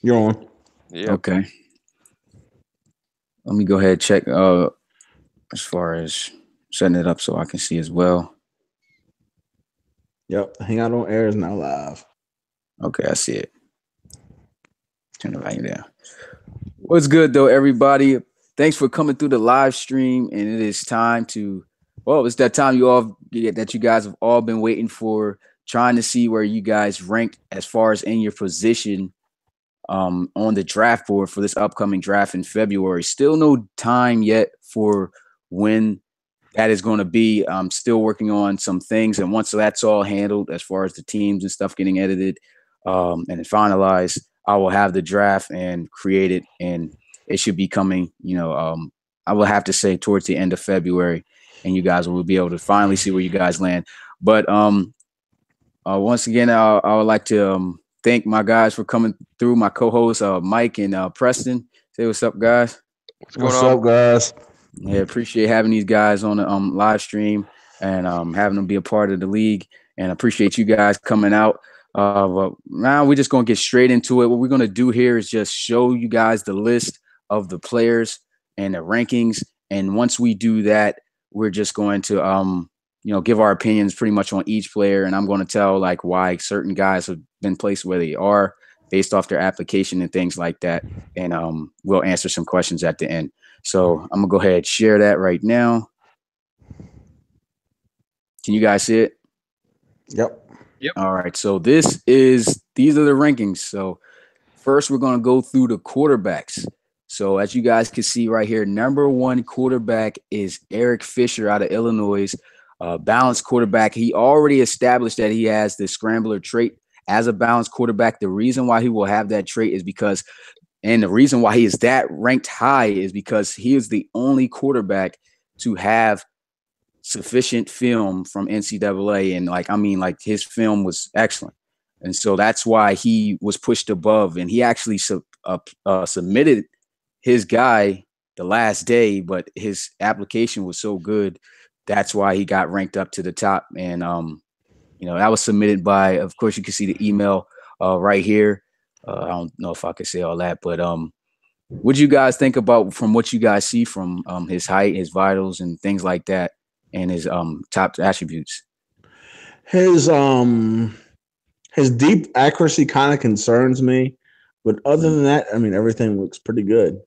You're on. Yep. Okay. Let me go ahead and check as far as setting it up so I can see as well. Yep. Hang out on air is now live. Okay, I see it. Turn the volume down. What's good though, everybody? Thanks for coming through the live stream, and it is time to. Well, it's that time that you guys have all been waiting for, trying to see where you guys ranked as far as in your position on the draft board for this upcoming draft in February. Still no time yet for when that is going to be. I'm still working on some things, and once that's all handled, as far as the teams and stuff getting edited and finalized, I will have the draft and create it, and it should be coming. I will have to say towards the end of February, and you guys will be able to finally see where you guys land. But once again, I would like to thank my guys for coming through. My co-hosts, Mike and Preston. Say what's up, guys. What's going What's on? up, guys? Yeah, appreciate having these guys on the live stream and having them be a part of the league. And appreciate you guys coming out. But now we're just gonna get straight into it. What we're gonna do here is just show you guys the list of the players and the rankings. And once we do that, we're just going to give our opinions pretty much on each player. And I'm going to tell like why certain guys have been placed where they are based off their application and things like that. And we'll answer some questions at the end. So I'm gonna go ahead and share that right now. Can you guys see it? Yep. Yep. All right. So these are the rankings. So first we're gonna go through the quarterbacks. So as you guys can see right here, number one quarterback is Eric Fisher out of Illinois. Balanced quarterback. He already established that he has the scrambler trait as a balanced quarterback. The reason why he will have that trait is because and the reason why he is that ranked high is because he is the only quarterback to have sufficient film from NCAA. And like his film was excellent. And so that's why he was pushed above. And he actually submitted his guy the last day, but his application was so good. That's why he got ranked up to the top. And, that was submitted by, of course, you can see the email right here. I don't know if I could say all that, but what do you guys think about from what you guys see from his height, his vitals, and things like that, and his top attributes? His deep accuracy kind of concerns me, but other than that, I mean everything looks pretty good.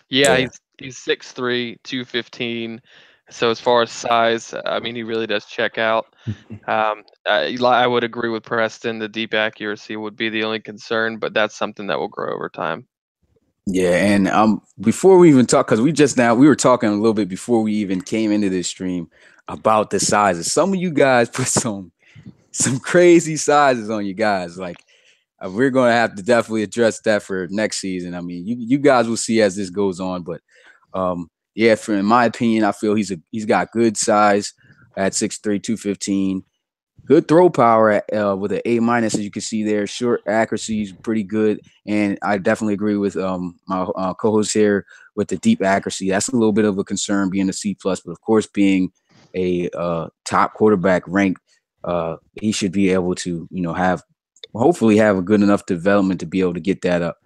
Yeah, Yeah. he's 6'3", 215. So as far as size, I mean, he really does check out. I would agree with Preston. The deep accuracy would be the only concern, but that's something that will grow over time. Yeah, and before we even talk, because we were talking a little bit before we even came into this stream about the sizes. Some of you guys put some crazy sizes on you guys. Like we're going to have to definitely address that for next season. I mean, you guys will see as this goes on, but yeah, in my opinion, I feel he's got good size at 6'3", 215. Good throw power with an A minus, as you can see there. Short accuracy is pretty good, and I definitely agree with my co-host here with the deep accuracy. That's a little bit of a concern being a C plus, but of course, being a top quarterback ranked, he should be able to hopefully have a good enough development to be able to get that up.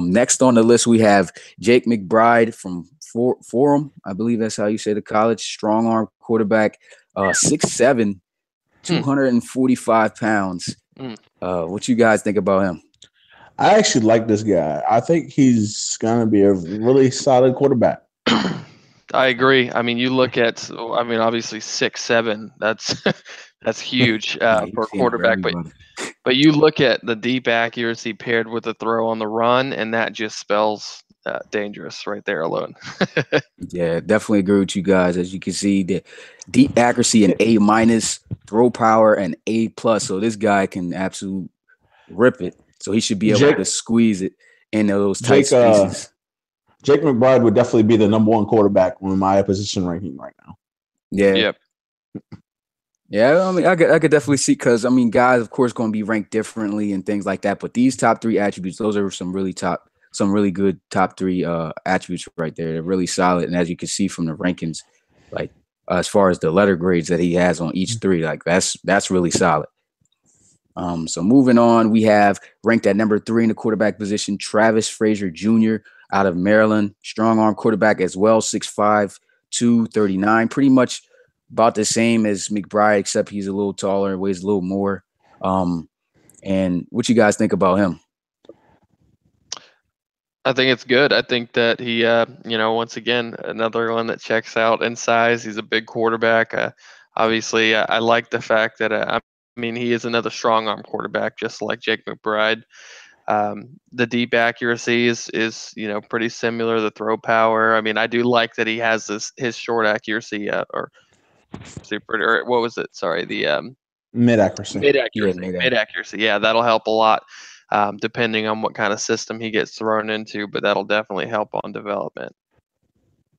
Next on the list, we have Jake McBride from Forum. I believe that's how you say the college. Strong arm quarterback, 6'7", 245 pounds. What you guys think about him? I actually like this guy. I think he's gonna be a really solid quarterback. I agree. I mean, you look at, I mean, obviously 6'7". That's that's huge Yeah, for a he's seeing over quarterback. But everybody. but you look at the deep accuracy paired with the throw on the run, and that just spells dangerous right there alone. Yeah, definitely agree with you guys. As you can see, the deep accuracy and A minus, throw power and A plus. So this guy can absolutely rip it. So he should be able Jake to squeeze it in those tight Jake spaces. Jake McBride would definitely be the number one quarterback on my position ranking right now. Yeah. Yep. Yeah, I mean, I could definitely see because I mean, guys, of course, going to be ranked differently and things like that. But these top three attributes, those are some really good top three attributes right there. They're really solid, and as you can see from the rankings, like as far as the letter grades that he has on each three, like that's really solid. So moving on, we have ranked at number 3 in the quarterback position, Travis Frazier Jr. out of Maryland, strong arm quarterback as well, 6'5", 239, pretty much about the same as McBride, except he's a little taller, weighs a little more. And what you guys think about him? I think it's good. I think that he, once again, another one that checks out in size. He's a big quarterback. Obviously, I like the fact that, he is another strong arm quarterback, just like Jake McBride. The deep accuracy is pretty similar. The throw power. I do like that he has his short accuracy or super, or what was it? Sorry, the Mid accuracy. mid accuracy. Yeah, Mid accuracy. Yeah, that'll help a lot. Depending on what kind of system he gets thrown into, but that'll definitely help on development.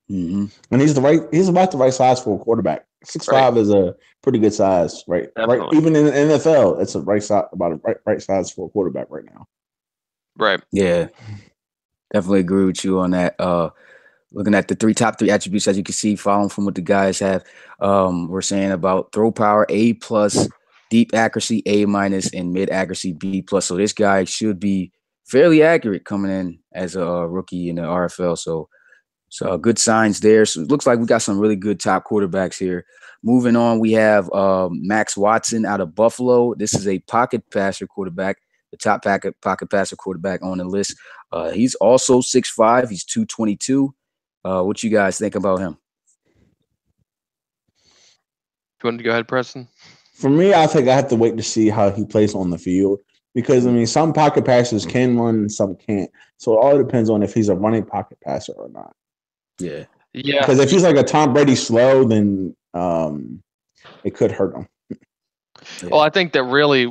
And he's about the right size for a quarterback. 6'5" is a pretty good size, right? Definitely. Right. Even in the NFL, it's about a right size for a quarterback right now. Right. Yeah, definitely agree with you on that. Looking at the top three attributes, as you can see, following from what the guys have, we're saying about throw power A+, deep accuracy A-, and mid accuracy B+. So this guy should be fairly accurate coming in as a rookie in the RFL. So good signs there. So it looks like we got some really good top quarterbacks here. Moving on, we have Max Watson out of Buffalo. This is a pocket passer quarterback, the top pocket passer quarterback on the list. He's also 6'5". He's 222. What you guys think about him? You want to go ahead, Preston? For me, I think I have to wait to see how he plays on the field because, some pocket passers can run and some can't. So it all depends on if he's a running pocket passer or not. Yeah. Yeah. Because if he's like a Tom Brady slow, then it could hurt him. Yeah. Well, I think that really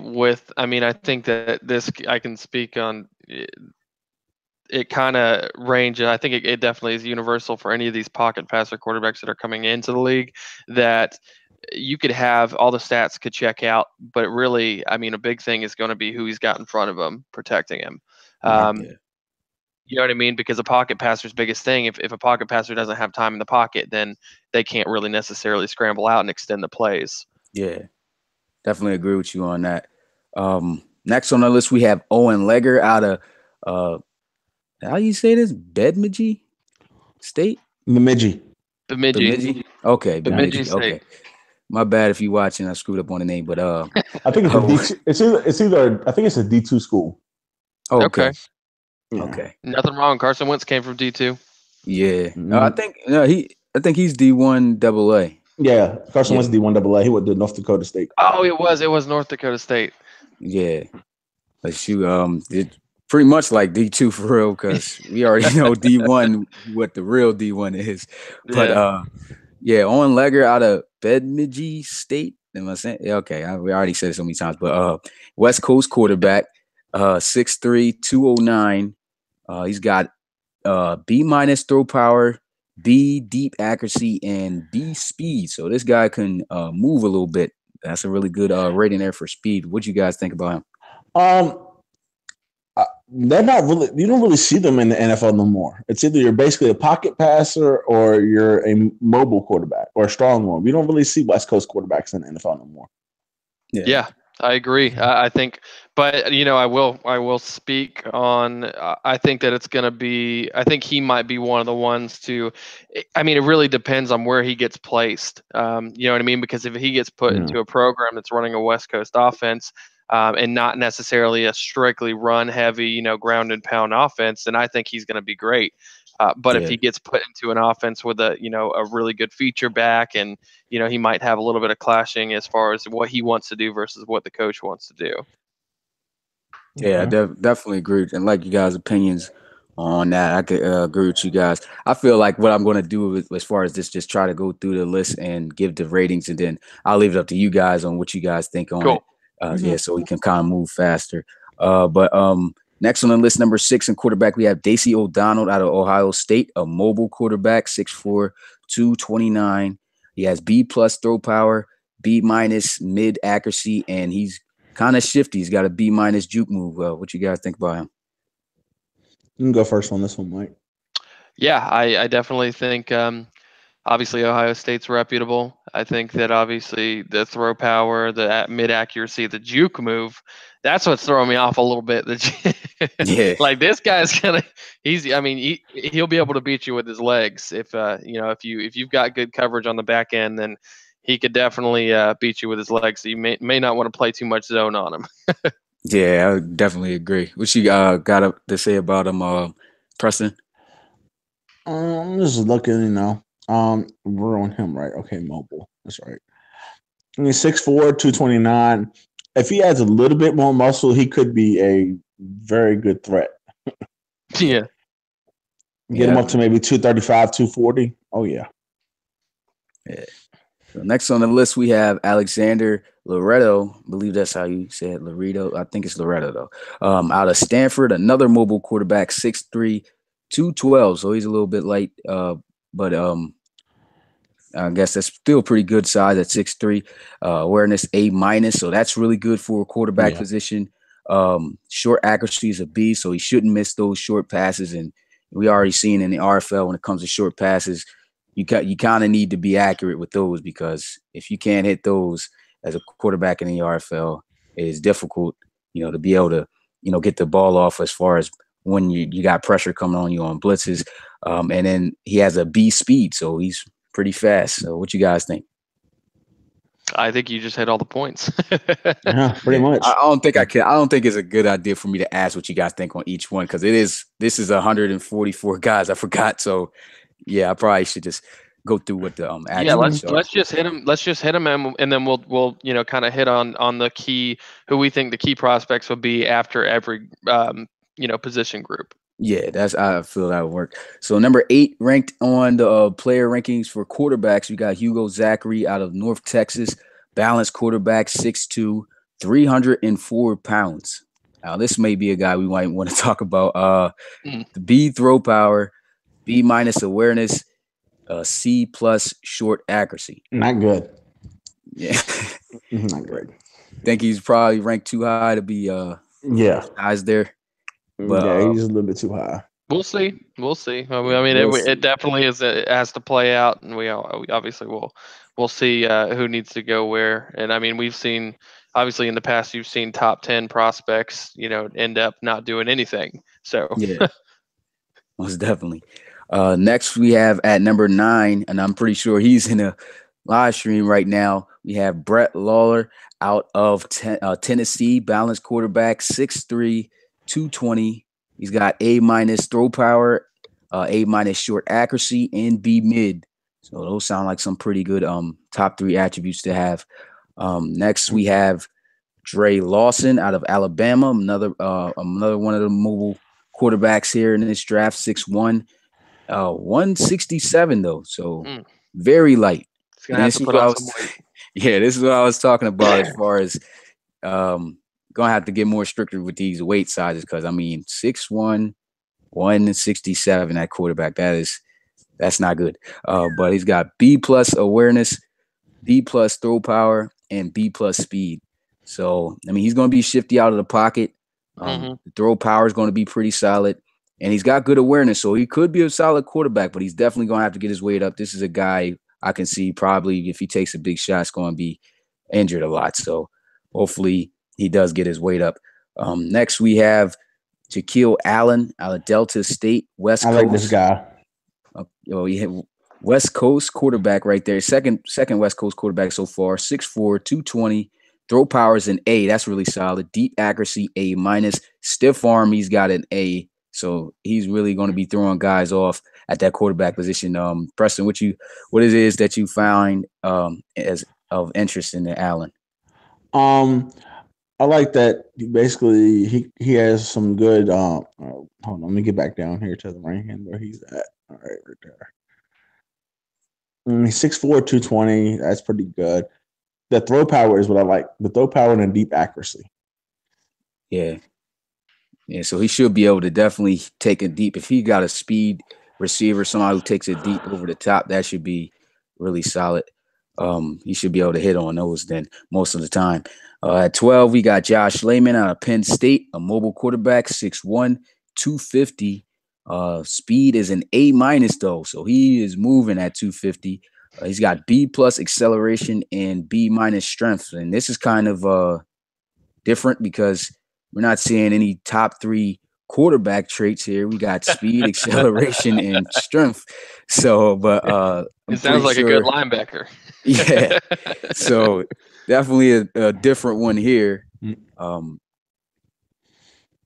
I think that this, I can speak on it kind of range. I think it definitely is universal for any of these pocket passer quarterbacks that are coming into the league, that you could have all the stats could check out, but really, a big thing is going to be who he's got in front of him protecting him. You know what I mean? Because a pocket passer's biggest thing, if a pocket passer doesn't have time in the pocket, then they can't really necessarily scramble out and extend the plays. Yeah, definitely agree with you on that. Next on the list, we have Owen Legger out of, how do you say this? Bemidji State? Bemidji. Okay, Bemidji State. Okay. My bad if you're watching. I screwed up on the name, but I think it's either I think it's a D2 school. Oh, Okay. Yeah. Okay. Nothing wrong. Carson Wentz came from D2. Yeah. I think he's D1 AA. Yeah, Carson Wentz D1 AA. He went to North Dakota State. Oh, it was North Dakota State. Yeah. But it pretty much like D2 for real, because we already know D1 what the real D1 is. But Owen Legger out of Bemidji State. Am I saying? Okay, we already said it so many times. But West Coast quarterback, 6'3", 209. He's got B- throw power, B deep accuracy, and B speed. So this guy can move a little bit. That's a really good rating there for speed. What do you guys think about him? They're not really. You don't really see them in the NFL no more. It's either you're basically a pocket passer or you're a mobile quarterback or a strong one. We don't really see West Coast quarterbacks in the NFL no more. Yeah, I agree. I think, but I will speak on. I think that it's going to be. I think he might be one of the ones to. It really depends on where he gets placed. You know what I mean? Because if he gets put into a program that's running a West Coast offense, and not necessarily a strictly run heavy, ground and pound offense, then I think he's going to be great. But if he gets put into an offense with a really good feature back, and he might have a little bit of clashing as far as what he wants to do versus what the coach wants to do. Yeah, definitely agree. And like you guys' opinions on that, I could agree with you guys. I feel like what I'm going to do as far as this, just try to go through the list and give the ratings, and then I'll leave it up to you guys on what you guys think on it. So we can kind of move faster. But next on the list, number 6 in quarterback, we have Dacey O'Donnell out of Ohio State, a mobile quarterback, 6'4", 229. He has B+ throw power, B- mid accuracy, and he's kind of shifty. He's got a B- juke move. What you guys think about him? You can go first on this one, Mike. Yeah, I definitely think Obviously, Ohio State's reputable. I think that obviously the throw power, the mid accuracy, the juke move, that's what's throwing me off a little bit. Yeah. Like this guy's gonna, I mean, he'll be able to beat you with his legs if if you've got good coverage on the back end, then he could definitely beat you with his legs. So you may not want to play too much zone on him. Yeah, I would definitely agree. What you got to say about him, Preston? I'm just looking, we're on him, right? Okay, mobile. That's right. I mean, 6'4", 229. If he has a little bit more muscle, he could be a very good threat. Yeah. Get him up to maybe 235, 240. Oh, yeah. Yeah. So next on the list, we have Alexander Loretto. I believe that's how you say it, Loretto. I think it's Loretto, though. Out of Stanford, another mobile quarterback, 6'3", 212. So he's a little bit light, but I guess that's still pretty good size at 6'3". Awareness A-. So that's really good for a quarterback position. Short accuracy is a B, so he shouldn't miss those short passes. And we already seen in the RFL when it comes to short passes, you kind of need to be accurate with those, because if you can't hit those as a quarterback in the RFL, it is difficult, to be able to, get the ball off as far as when you got pressure coming on you on blitzes. And then he has a B speed, so he's pretty fast. So what you guys think? I think you just hit all the points. Yeah, pretty much. I don't think I can. I don't think it's a good idea for me to ask what you guys think on each one, because this is 144 guys. I forgot. So yeah, I probably should just go through what the let's just hit them. Let's just hit them, and then we'll kind of hit on the key, who we think the key prospects will be after every position group. Yeah, I feel that would work. So number 8 ranked on the player rankings for quarterbacks, we got Hugo Zachary out of North Texas, balanced quarterback, 6'2", 304 pounds. Now this may be a guy we might want to talk about. The B throw power, B- awareness, C+ short accuracy. Not good. Yeah, not good. Think he's probably ranked too high to be guys there. But he's a little bit too high. We'll see. I mean, it definitely is. It has to play out, and we obviously we'll see who needs to go where. And I mean, we've seen, obviously in the past, you've seen top 10 prospects, end up not doing anything. So yeah, most definitely. Next, we have at number 9, and I'm pretty sure he's in a live stream right now. We have Brett Lawler out of Tennessee, balanced quarterback, 6'3", 220. He's got A- throw power, A- short accuracy, and B mid. So those sound like some pretty good top 3 attributes to have. Next, we have Dre Lawson out of Alabama, another one of the mobile quarterbacks here in this draft, 6'1", 167 though, so very light. This is what I was talking about as far as gonna have to get more stricter with these weight sizes, because I mean 6'1", 167 at quarterback, that's not good. But he's got B+ awareness, B+ throw power, and B+ speed. So I mean he's gonna be shifty out of the pocket. The throw power is going to be pretty solid, and he's got good awareness, so he could be a solid quarterback, but he's definitely going to have to get his weight up. This is a guy I can see probably, if he takes a big shot, it's going to be injured a lot. So hopefully he does get his weight up. Next, we have Jaquil Allen out of Delta State, West Coast. I like this guy. He hit West Coast quarterback right there. Second West Coast quarterback so far, 6'4", 220. Throw power is an A. That's really solid. Deep accuracy, A-. Stiff arm, he's got an A. So he's really going to be throwing guys off at that quarterback position. Preston, what it is that you find as of interest in the Allen? I like that. Basically, he has some good. Hold on, let me get back down here to the right hand where he's at. All right, right there. He's 6'4", 220. That's pretty good. The throw power is what I like. The throw power and the deep accuracy. Yeah. So he should be able to definitely take it deep. If he got a speed receiver, somebody who takes it deep over the top, that should be really solid. He should be able to hit on those then most of the time. At 12, we got Josh Lehman out of Penn State, a mobile quarterback, 6'1", 250. Speed is an A minus though, so he is moving at 250. He's got B plus acceleration and B minus strength, and this is kind of different because we're not seeing any top 3 quarterback traits here. We got speed, acceleration, and strength. So, but it sounds like a good linebacker. Yeah. So definitely a different one here.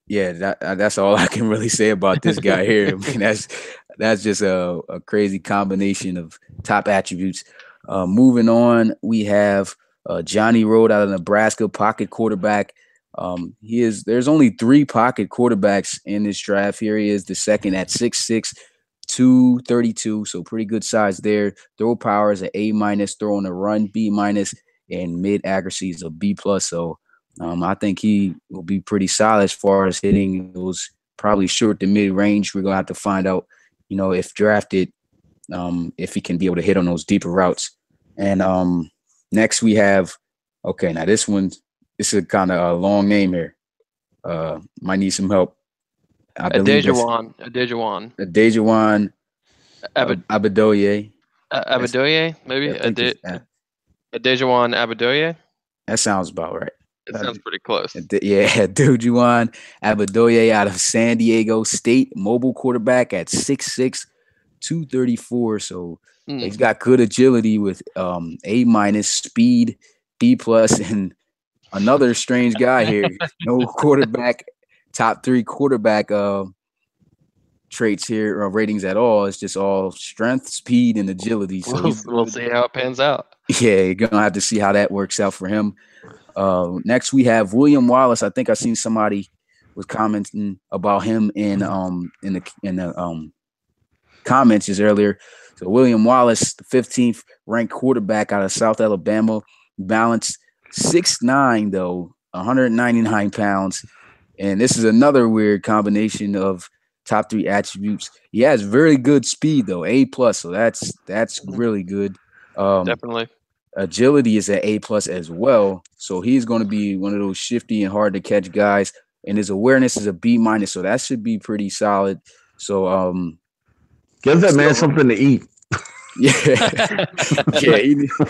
Yeah, that's all I can really say about this guy here. I mean, that's just a crazy combination of top attributes. Moving on, we have Johnny Rode out of Nebraska, pocket quarterback. There's only 3 pocket quarterbacks in this draft. Here he is, the second at 6'6", 232, so pretty good size there. Throw power is an A minus, throw on the run B minus, and mid accuracy is a B plus. So I think he will be pretty solid as far as hitting those probably short to mid range. We're gonna have to find out, if drafted, if he can be able to hit on those deeper routes. And next we have, now this is a kind of a long name here. Might need some help. Adejuwan Abedoye. Abedoye, maybe Adejuwan Abedoye. That sounds about right. It sounds pretty close. Adejuwan Abedoye out of San Diego State, mobile quarterback at 6'6", 234. So he's got good agility with A minus, speed, B plus, and another strange guy here. No quarterback, top 3 quarterback traits here or ratings at all. It's just all strength, speed, and agility. So we'll see how it pans out. Yeah, you're gonna have to see how that works out for him. Next we have William Wallace. I think I seen somebody was commenting about him in the comments just earlier. So William Wallace, the 15th ranked quarterback out of South Alabama, balanced 6'9", though, 199 pounds. And this is another weird combination of top 3 attributes. He has very good speed, though, A plus. So that's really good. Definitely. Agility is an A plus as well. So he's going to be one of those shifty and hard to catch guys. And his awareness is a B minus. So that should be pretty solid. So give that man something to eat. Yeah.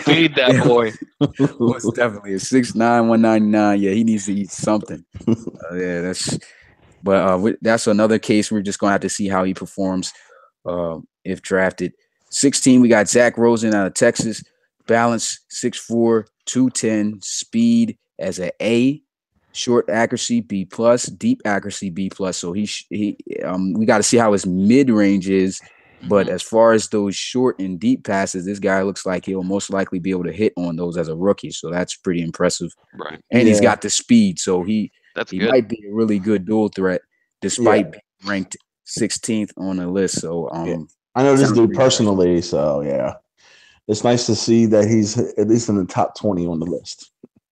Feed that boy. Most definitely a 6'9", 199. Yeah, he needs to eat something. That's another case. We're just gonna have to see how he performs if drafted. 16, we got Zach Rosen out of Texas. Balance 6'4", 210. Speed as an A. Short accuracy B plus. Deep accuracy B plus. So we got to see how his mid range is. But as far as those short and deep passes, this guy looks like he'll most likely be able to hit on those as a rookie. So that's pretty impressive. Right. And he's got the speed. So he might be a really good dual threat despite being ranked 16th on the list. So I know this dude personally. So yeah, it's nice to see that he's at least in the top 20 on the list.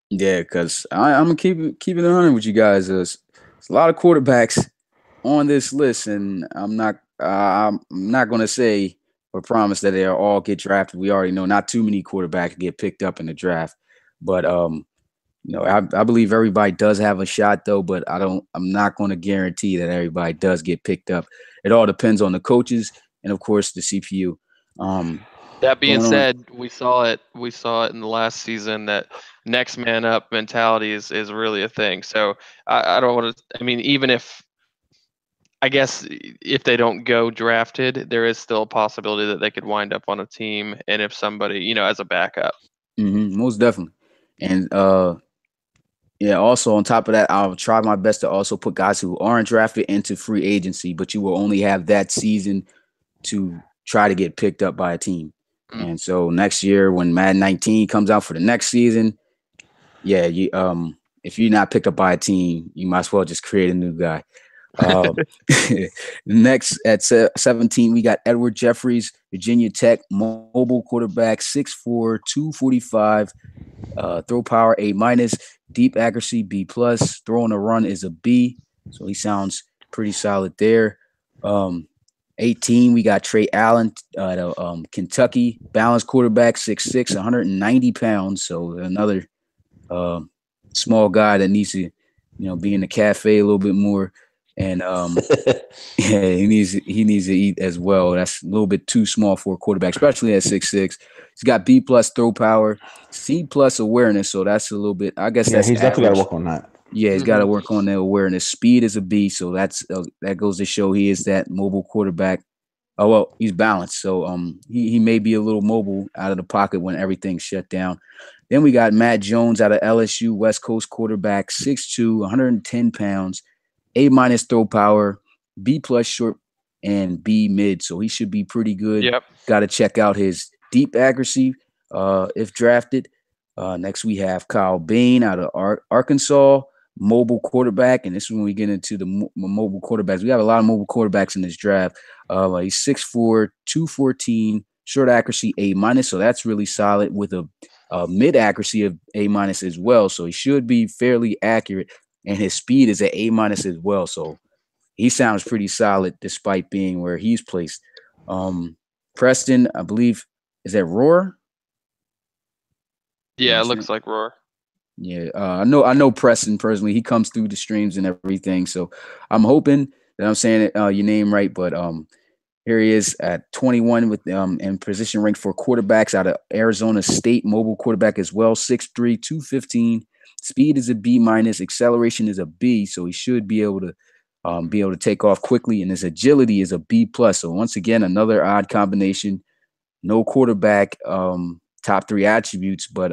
Yeah, because I'm going to keep it 100 with you guys. There's a lot of quarterbacks on this list, and I'm not going to say or promise that they'll all get drafted. We already know not too many quarterbacks get picked up in the draft, but I believe everybody does have a shot though. But I'm not going to guarantee that everybody does get picked up. It all depends on the coaches and of course the CPU. That being said, we saw it in the last season that next man up mentality is really a thing. So I don't want to. I mean, even if I guess if they don't go drafted, there is still a possibility that they could wind up on a team, and if somebody, as a backup. Most definitely. And also on top of that, I'll try my best to also put guys who aren't drafted into free agency, but you will only have that season to try to get picked up by a team. And so next year when Madden 19 comes out for the next season, if you're not picked up by a team, you might as well just create a new guy. Next at 17, we got Edward Jeffries, Virginia Tech, mobile quarterback, 6'4", 245, throw power A minus, deep accuracy B plus, throw on a run is a B. So he sounds pretty solid there. 18, we got Trey Allen out of Kentucky, balanced quarterback, 6'6", 190 pounds. So another small guy that needs to, be in the cafe a little bit more. And yeah, he needs to eat as well. That's a little bit too small for a quarterback, especially at 6'6". He's got B+ throw power, C+ awareness, so that's a little bit. I guess Yeah, that's he's definitely got to average. work on that. Yeah, he's got to work on the awareness. Speed is a B, so that goes to show he is that mobile quarterback. Oh well, he's balanced, so he may be a little mobile out of the pocket when everything's shut down. Then we got Matt Jones out of LSU, West Coast quarterback, 6'2", 110 pounds, A- throw power, B+ short, and B mid. So he should be pretty good. Yep. Got to check out his deep accuracy if drafted. Next we have Kyle Bain out of Arkansas, mobile quarterback, and this is when we get into the mobile quarterbacks. We have a lot of mobile quarterbacks in this draft. He's 6'4", 214, short accuracy A-, so that's really solid with a mid accuracy of A- as well. So he should be fairly accurate, and his speed is at A- as well. So he sounds pretty solid despite being where he's placed. Preston, I believe, is that Roar? Yeah, it looks like Roar. Yeah, I know Preston personally. He comes through the streams and everything, so I'm hoping that I'm saying your name right. But here he is at 21 with and position ranked for quarterbacks out of Arizona State, mobile quarterback as well, 6'3", 215. Speed is a B-, acceleration is a B, so he should be able to take off quickly, and his agility is a B+. So once again, another odd combination. No quarterback top 3 attributes, but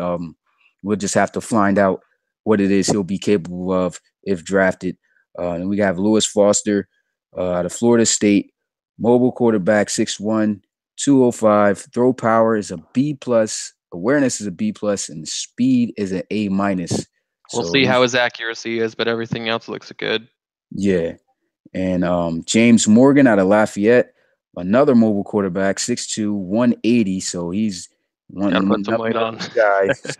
we'll just have to find out what it is he'll be capable of if drafted. And we have Lewis Foster out of Florida State, mobile quarterback, 6'1", 205. Throw power is a B+, awareness is a B+, and speed is an A-. We'll see how his accuracy is, but everything else looks good. Yeah. And James Morgan out of Lafayette, another mobile quarterback, 6'2", 180. So he's one of those guys.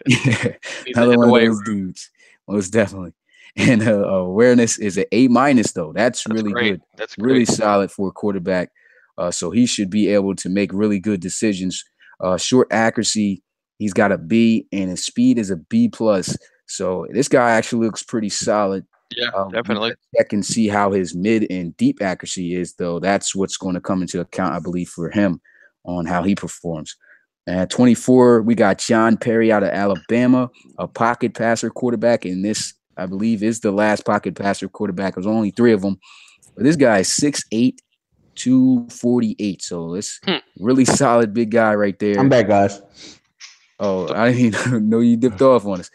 Another one of those dudes, most definitely. And awareness is an A- though. That's really great. good. That's great. Really solid for a quarterback. So he should be able to make really good decisions. Short accuracy, he's got a B, and his speed is a B+. So this guy actually looks pretty solid. Yeah, definitely. Check and see how his mid and deep accuracy is, though. That's what's going to come into account, I believe, for him on how he performs. At 24, we got John Perry out of Alabama, a pocket passer quarterback. And this, I believe, is the last pocket passer quarterback. There's only 3 of them. But this guy is 6'8", 248. So it's really solid big guy right there. I'm back, guys. Oh, I didn't even know you dipped off on us.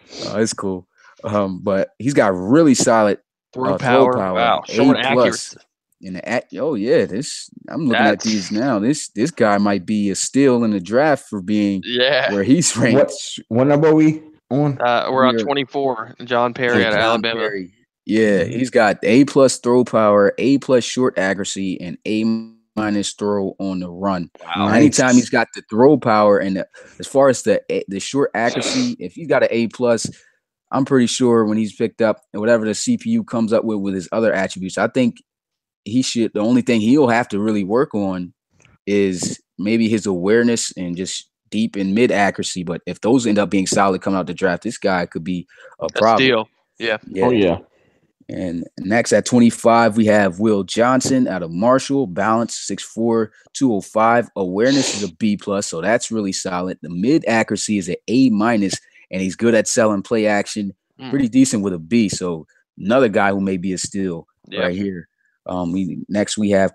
It's cool. But he's got really solid throw power. Wow, short accuracy. And I'm looking at these now. This guy might be a steal in the draft for being where he's ranked. What number are we on? We're on 24. John Perry out of Alabama. Perry. Yeah, he's got A+ throw power, A+ short accuracy, and A- throw on the run. Wow. Nice. Anytime he's got the throw power and as far as the short accuracy, if he's got an A+, I'm pretty sure when he's picked up and whatever the CPU comes up with his other attributes, I think the only thing he'll have to really work on is maybe his awareness and just deep and mid accuracy. But if those end up being solid coming out the draft, this guy could be a problem. Steal. Yeah. Oh, yeah. And next at 25, we have Will Johnson out of Marshall, balance 6'4", 205. Awareness is a B+, so that's really solid. The mid accuracy is an A-, and he's good at selling play action, pretty decent with a B. So another guy who may be a steal right here. Next we have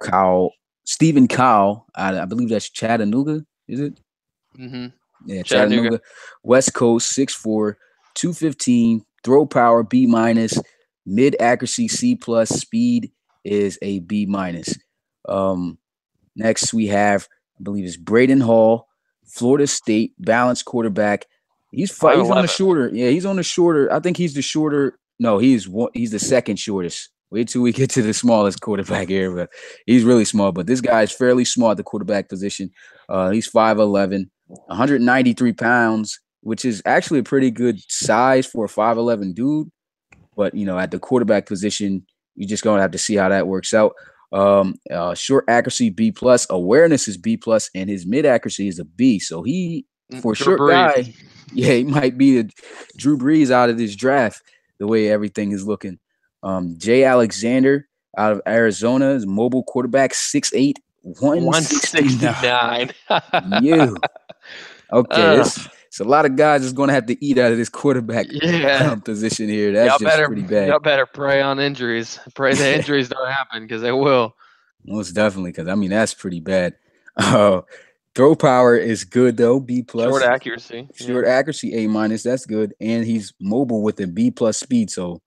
Stephen Kyle. I believe that's Chattanooga, is it? Mm-hmm. Yeah, Chattanooga. West Coast, 6'4", 215. Throw power B-, mid accuracy C+. Speed is a B-. Next we have, I believe it's Braden Hall, Florida State, balanced quarterback. He's on the shorter. Yeah, he's on the shorter. I think he's the shorter. No, he's the second shortest. Wait till we get to the smallest quarterback here, but he's really small. But this guy is fairly small at the quarterback position. He's 5'11", 193 pounds, which is actually a pretty good size for a 5'11" dude. But at the quarterback position, you're just gonna have to see how that works out. Short accuracy B+, awareness is B+, and his mid accuracy is a B. So he, for a short guy, he might be a Drew Brees out of this draft, the way everything is looking. Jay Alexander out of Arizona is mobile quarterback, 6'8", 169. 169. You. Okay, uh, it's a lot of guys that's going to have to eat out of this quarterback yeah. position here. That's just pretty bad. Y'all better pray on injuries. Pray the injuries don't happen because they will. Most definitely, because I mean that's pretty bad. Throw power is good though, B plus. Short accuracy. Short accuracy, A minus. That's good, and he's mobile with a B plus speed. So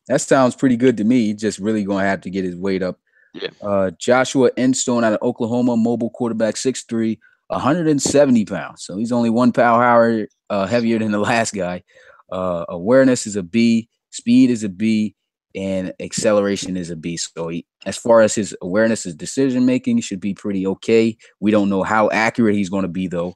that sounds pretty good to me. He's just really going to have to get his weight up. Yeah. Joshua Enstone out of Oklahoma, mobile quarterback, 6'3", 170 pounds. So he's only 1 pound heavier than the last guy. Awareness is a B, speed is a B, and acceleration is a B. So as far as his awareness, his decision making should be pretty okay. We don't know how accurate he's going to be though,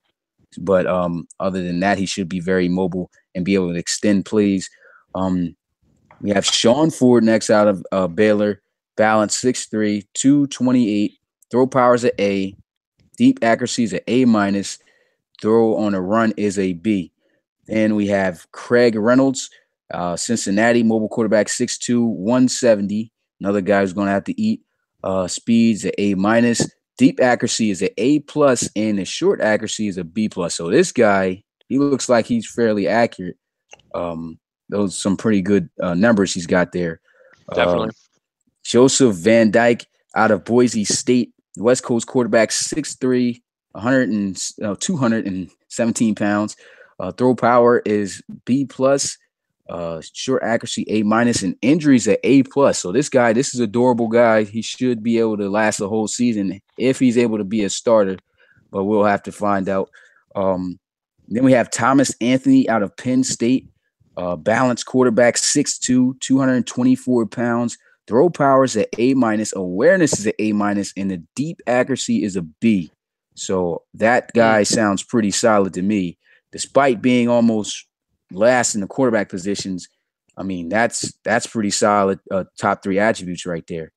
but other than that, he should be very mobile and be able to extend plays. We have Sean Ford next out of Baylor, balance 6'3", 228, throw power is an A, deep accuracy is an A minus, throw on a run is a B. Then we have Craig Reynolds, Cincinnati, mobile quarterback, 6'2", 170. Another guy who's going to have to eat. Speed's an A minus. Deep accuracy is an A plus, and the short accuracy is a B plus. So this guy, he looks like he's fairly accurate. Those some pretty good numbers he's got there. Definitely. Joseph Van Dyke out of Boise State, West Coast quarterback, 6'3", 217 pounds. Throw power is B plus, short accuracy A minus, and injuries at A plus. So this is a durable guy. He should be able to last the whole season if he's able to be a starter, but we'll have to find out. Then we have Thomas Anthony out of Penn State, balanced quarterback, 6'2", 224 pounds. Throw power is an A minus, awareness is an A minus, and the deep accuracy is a B. So that guy sounds pretty solid to me, despite being almost last in the quarterback positions. I mean, that's pretty solid. Top 3 attributes right there.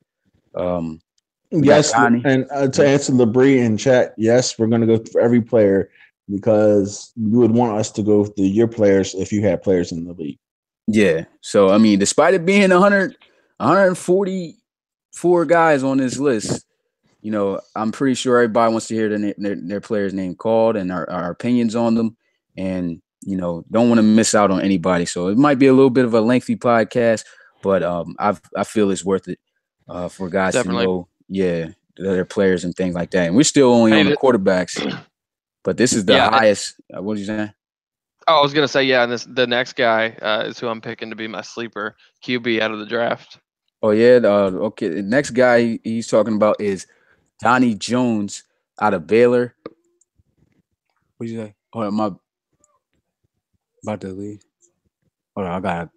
Yes, and to answer LeBrie in chat, yes, we're going to go for every player because you would want us to go through your players if you had players in the league. Yeah. So I mean, despite it being 144 guys on this list, you know, I'm pretty sure everybody wants to hear their player's name called and our opinions on them, and you know, don't want to miss out on anybody. So it might be a little bit of a lengthy podcast, but I feel it's worth it for guys Definitely. to know, their players and things like that. And we're still only on the quarterbacks, but this is the highest. What did you say? Oh, I was gonna say, and the next guy is who I'm picking to be my sleeper QB out of the draft. Oh yeah, okay. The next guy he's talking about is Donnie Jones out of Baylor. What did you say? Hold on, I'm about to leave. Hold on, I gotta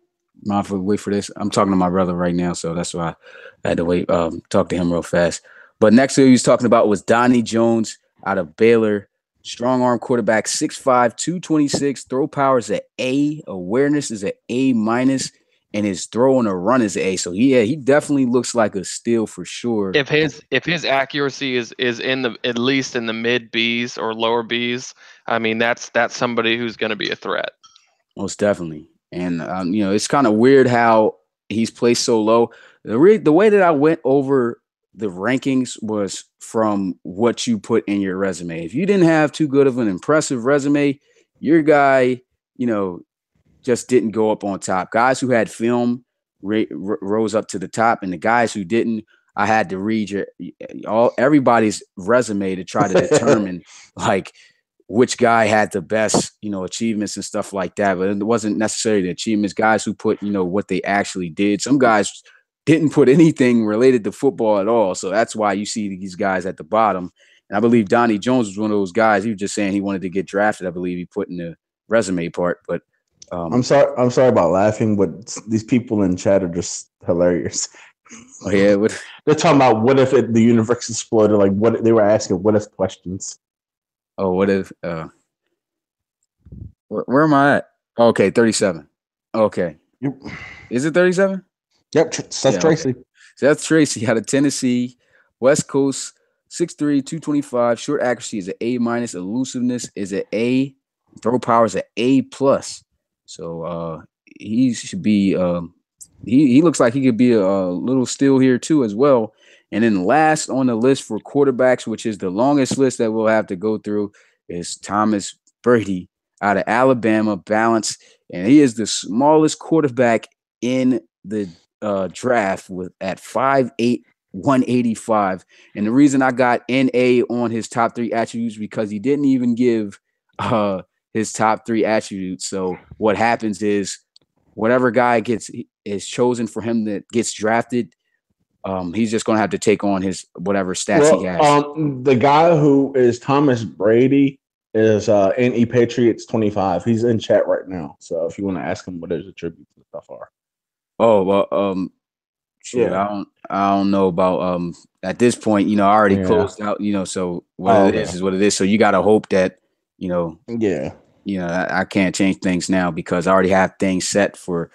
wait for this. I'm talking to my brother right now, so that's why I had to wait. Talk to him real fast. But next who he was talking about was Donnie Jones out of Baylor. Strong arm quarterback, 6'5", 226. Throw power is an A. Awareness is an A minus. And his throw on a run is an A. So he definitely looks like a steal for sure. If his accuracy is in the at least in the mid Bs or lower Bs, I mean that's somebody who's going to be a threat. Most definitely. And you know, it's kind of weird how he's placed so low. The way that I went over the rankings was from what you put in your resume. If you didn't have too good of an impressive resume, your guy, you know, just didn't go up on top. Guys who had film rose up to the top, and the guys who didn't, I had to read everybody's resume to try to determine like which guy had the best, you know, achievements and stuff like that. But it wasn't necessarily the achievements. Guys who put, you know, what they actually did. Some guys didn't put anything related to football at all. So that's why you see these guys at the bottom. And I believe Donnie Jones was one of those guys. He was just saying he wanted to get drafted. I believe he put in the resume part. But I'm sorry about laughing, but these people in chat are just hilarious. Oh yeah, they're talking about what if the universe exploded? Like what they were asking, what if questions. Oh, what if? Where am I at? Okay, 37. Okay, Yep. Is it 37? Yep, Seth Tracy. Okay. Seth Tracy out of Tennessee, West Coast, 6'3", 225. Short accuracy is an A minus. Elusiveness is an A. Throw power is an A plus. So he should be he looks like he could be a little steal here too as well. And then last on the list for quarterbacks, which is the longest list that we'll have to go through, is Thomas Brady out of Alabama, balance, and he is the smallest quarterback in the draft with at 5'8", 185. And the reason I got NA on his top 3 attributes because he didn't even give his top 3 attributes. So what happens is whatever guy is chosen for him that gets drafted, he's just going to have to take on his whatever stats he has. The guy who is Thomas Brady is NE Patriots 25. He's in chat right now. So if you want to ask him what his attributes and stuff are. Oh, well, shit, Yeah. I don't know about at this point, I already closed out, so what it is what it is. So you got to hope that, I can't change things now because I already have things set for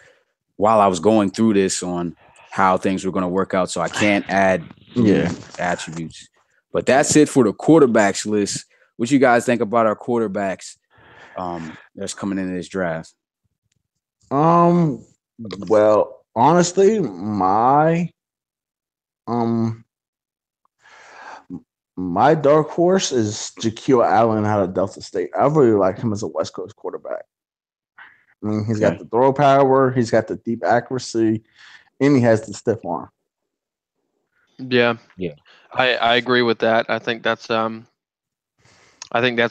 while I was going through this on how things were going to work out. So I can't add attributes. But that's it for the quarterbacks list. What you guys think about our quarterbacks that's coming into this draft? Well, honestly, my dark horse is Jaquil Allen out of Delta State. I really like him as a West Coast quarterback. I mean, he's got the throw power, he's got the deep accuracy, and he has the stiff arm. Yeah. I agree with that. I think that's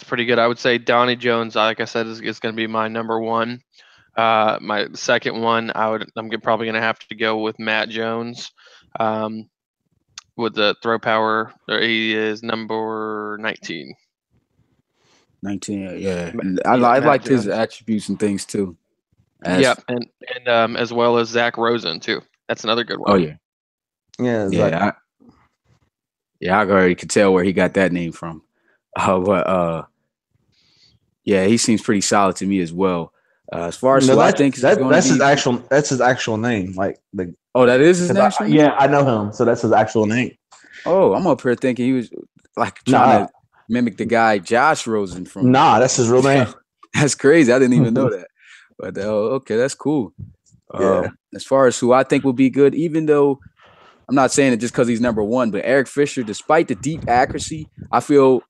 pretty good. I would say Donnie Jones, like I said, is going to be my number one. My second one, I'm probably going to have to go with Matt Jones. With the throw power, he is number 19. 19, yeah. I liked his attributes and things too. And as well as Zach Rosen too. That's another good one. Oh yeah, yeah. I already could tell where he got that name from. But he seems pretty solid to me as well. As far as I think that's his actual name. Like that is his actual name? Yeah, I know him, so that's his actual name. Oh, I'm up here thinking he was like trying to mimic the guy Josh Rosen from. Nah, that's his real name. That's crazy. I didn't even know that. But okay, that's cool. As far as who I think will be good, even though I'm not saying it just because he's number one, but Eric Fisher, despite the deep accuracy, I feel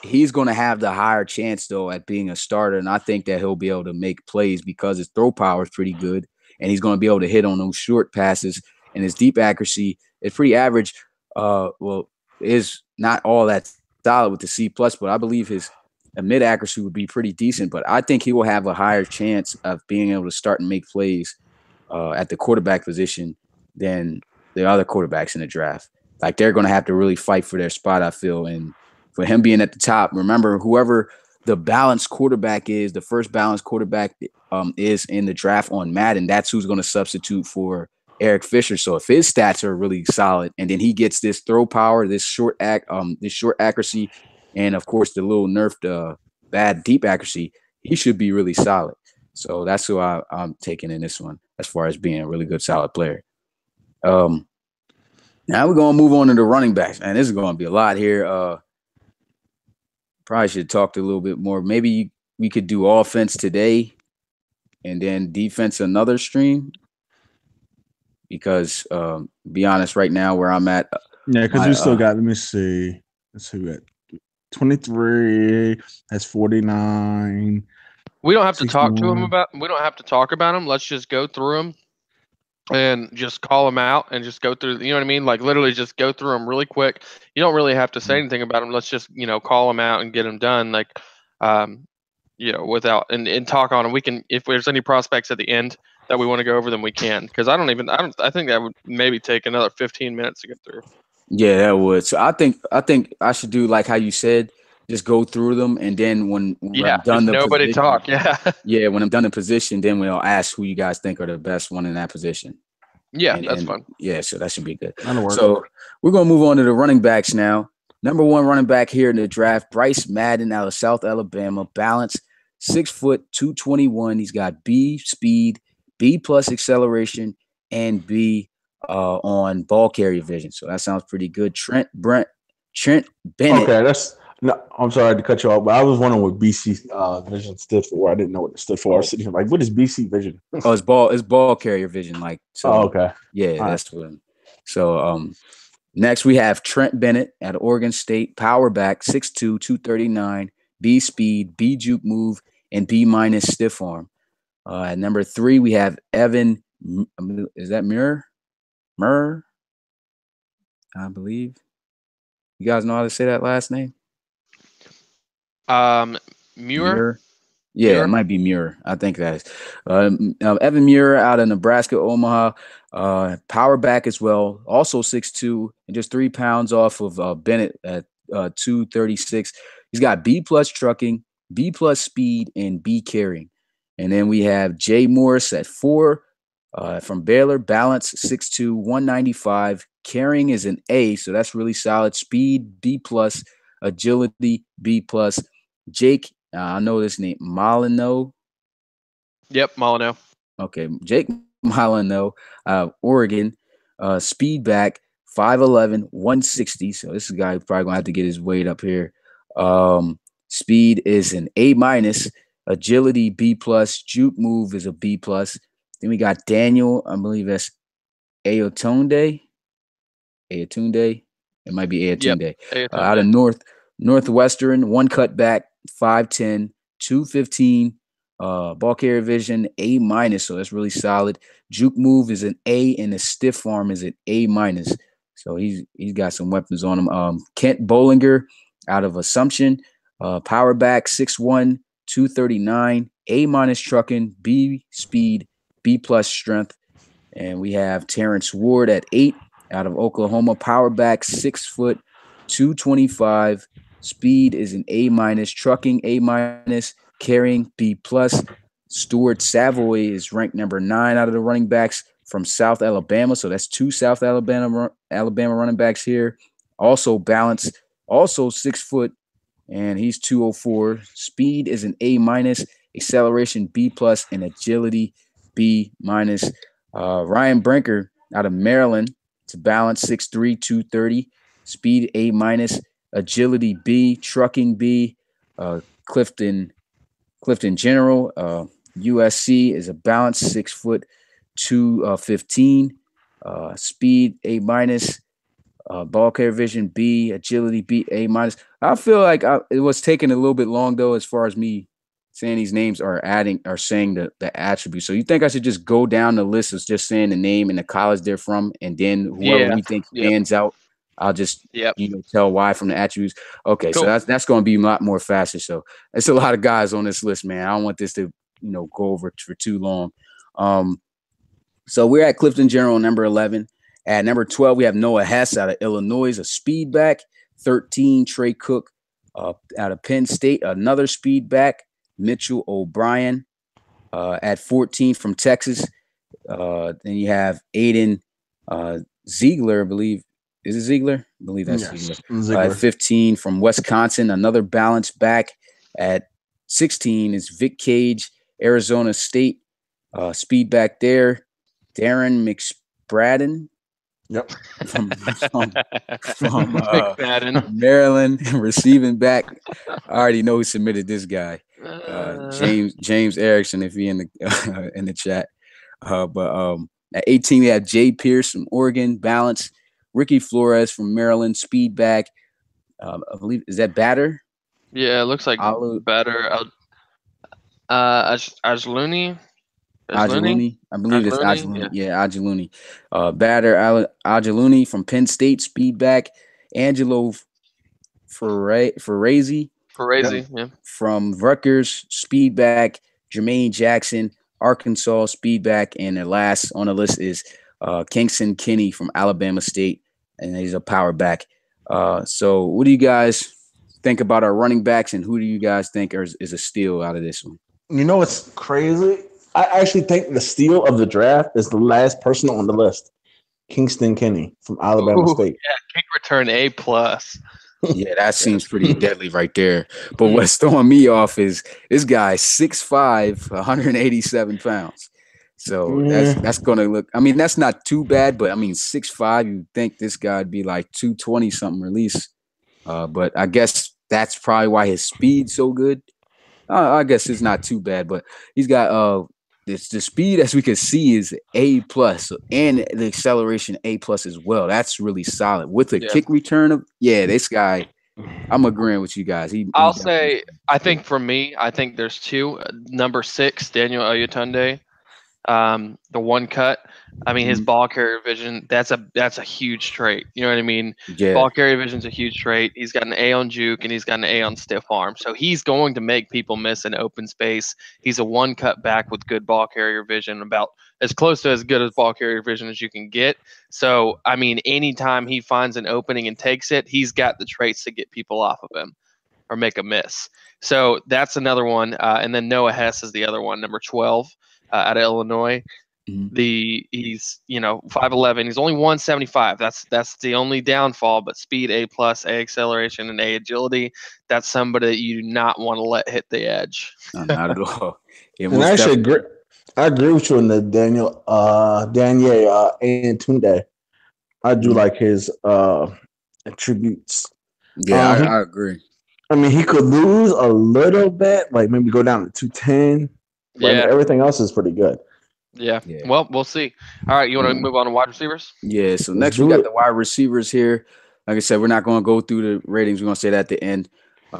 he's going to have the higher chance though at being a starter, and I think that he'll be able to make plays because his throw power is pretty good, and he's going to be able to hit on those short passes, and his deep accuracy is pretty average. Is not all that solid with the C+, but I believe his mid accuracy would be pretty decent. But I think he will have a higher chance of being able to start and make plays at the quarterback position than the other quarterbacks in the draft. Like they're going to have to really fight for their spot, I feel. And for him being at the top, remember, whoever the balanced quarterback is, the first balanced quarterback is in the draft on Madden, that's who's going to substitute for Eric Fisher. So if his stats are really solid, and then he gets this throw power, this short accuracy, and of course the little nerfed bad deep accuracy, he should be really solid. So that's who I'm taking in this one as far as being a really good solid player. Now we're gonna move on to the running backs, and this is gonna be a lot here. Probably should talk a little bit more. Maybe we could do offense today, and then defense another stream. Because be honest, right now where I'm at, because we still got. Let me see. Let's see. We got 23. That's 49. We don't have to talk to him about. We don't have to talk about him. Let's just go through them and just call them out and just go through. You know what I mean? Like literally, just go through them really quick. You don't really have to say anything about them. Let's just call them out and get them done. Like, without and talk on them. We can, if there's any prospects at the end that we want to go over, then we can. Because I think that would maybe take another 15 minutes to get through. Yeah, that would. So I think I should do like how you said, just go through them, and then when I'm done the nobody position, talk. Yeah. When I'm done the position, then we'll ask who you guys think are the best one in that position. Yeah, that's fun. Yeah, so that should be good. That'll work. So we're gonna move on to the running backs now. Number one running back here in the draft, Bryce Madden out of South Alabama, balance 6 foot 221. He's got B speed, B plus acceleration, and B on ball carrier vision. So that sounds pretty good. Trent Bennett. Okay, No, I'm sorry to cut you off, but I was wondering what BC Vision stood for. I didn't know what it stood for. I was sitting here like, what is BC Vision? Oh, it's ball carrier vision. Like, Oh, so okay. yeah, All right. that's what. So next we have Trent Bennett at Oregon State, power back, 6'2", 239, B speed, B juke move, and B minus stiff arm. At number 3 we have Evan. Is that Murr? I believe. You guys know how to say that last name? Muir. Yeah, it might be Muir. I think that is. Evan Muir out of Nebraska, Omaha. Power back as well. Also 6'2", and just 3 pounds off of Bennett at 236. He's got B plus trucking, B plus speed, and B carrying. And then we have Jay Morris at 4 from Baylor. Balance 6'2", 195. Carrying is an A, so that's really solid. Speed B plus, agility B plus. Jake, I know this name, Molyneux. Yep, Molyneux. Okay, Jake Molyneux, Oregon, speed back, 5'11", 160. So this is a guy who's probably going to have to get his weight up here. Speed is an A minus, agility B plus, juke move is a B plus. Then we got Daniel, I believe that's Ayotunde. It might be Ayotunde. Yep. Out of Northwestern, one cutback, 5'10", 215. Ball carrier vision A minus, so that's really solid. Juke move is an A, and the stiff arm is an A minus. So he's got some weapons on him. Kent Bollinger out of Assumption, power back 6'1", 239, A minus trucking, B speed, B plus strength. And we have Terrence Ward at 8 out of Oklahoma, power back 6 foot, 225. Speed is an A minus, trucking A minus, carrying B plus. Stuart Savoy is ranked number 9 out of the running backs from South Alabama. So that's 2 South Alabama running backs here. Also balanced, also 6 foot, and he's 204. Speed is an A minus, acceleration B plus, and agility B minus. Ryan Brinker out of Maryland to balance 6'3", 230. Speed A minus, agility B, trucking B. Clifton General, USC is a balance 6 foot, 215. Speed A minus, ball carrier vision B, agility B, A minus. I feel like it was taking a little bit long though, as far as me saying these names are saying the attributes. So you think I should just go down the list of just saying the name and the college they're from, and then whoever we think stands out, I'll just tell why from the attributes. Okay, cool. So that's going to be a lot more faster. So it's a lot of guys on this list, man. I don't want this to go over for too long. So we're at Clifton General, number 11. At number 12, we have Noah Hess out of Illinois, a speed back. 13, Trey Cook out of Penn State, another speed back. Mitchell O'Brien at 14 from Texas. Then you have Aiden Ziegler, I believe. Is it Ziegler? I believe that's Ziegler. At 15 from Wisconsin, another balance back. At 16 is Vic Cage, Arizona State. Speed back there. Darren McSpadden. Yep. From Maryland, receiving back. I already know who submitted this guy. James Erickson, if he in the chat. But at 18 we have Jay Pierce from Oregon, balance. Ricky Flores from Maryland, speed back. I believe, is that Batter? Yeah, it looks like Batter. Ajluni. Ajluni. I believe it's Ajluni. Yeah, Ajluni. Batter Ajluni from Penn State, speed back. Angelo Ferrazzi. From Rutgers, speed back. Jermaine Jackson, Arkansas, speed back. And the last on the list is Kingston Kinney from Alabama State, and he's a power back. So what do you guys think about our running backs, and who do you guys think is a steal out of this one? You know what's crazy? I actually think the steal of the draft is the last person on the list. Kingston Kinney from Alabama State. Yeah, kick return A+. Yeah, that seems pretty deadly right there. But what's throwing me off is this guy 6'5", 187 pounds. So that's gonna look. I mean, that's not too bad, but I mean, 6'5", you'd think this guy'd be like 220 something release. But I guess that's probably why his speed's so good. I guess it's not too bad, but he's got the speed, as we can see, is A plus, and the acceleration A plus as well. That's really solid with a kick return of this guy. I'm agreeing with you guys. I'll say, I think for me, I think there's two. Number 6, Daniel Oyetunde. The one cut. I mean, his ball carrier vision, that's a huge trait. You know what I mean? Yeah. Ball carrier vision's a huge trait. He's got an A on juke and he's got an A on stiff arm. So he's going to make people miss in open space. He's a one cut back with good ball carrier vision, about as close to as good as ball carrier vision as you can get. So, I mean, anytime he finds an opening and takes it, he's got the traits to get people off of him or make a miss. So that's another one. And then Noah Hess is the other one, number 12. Out of Illinois. He's 5'11". He's only 175. That's the only downfall. But speed A plus, A acceleration, and A agility. That's somebody that you do not want to let hit the edge. No, not at all. And I agree with you on the Daniel Antunde. I do like his attributes. Yeah, I agree. I mean, he could lose a little bit, like maybe go down to 210. Yeah, everything else is pretty good. Yeah. Well, we'll see. All right, you want to move on to wide receivers? Yeah. So next we got the wide receivers here. Like I said, we're not going to go through the ratings. We're going to say that at the end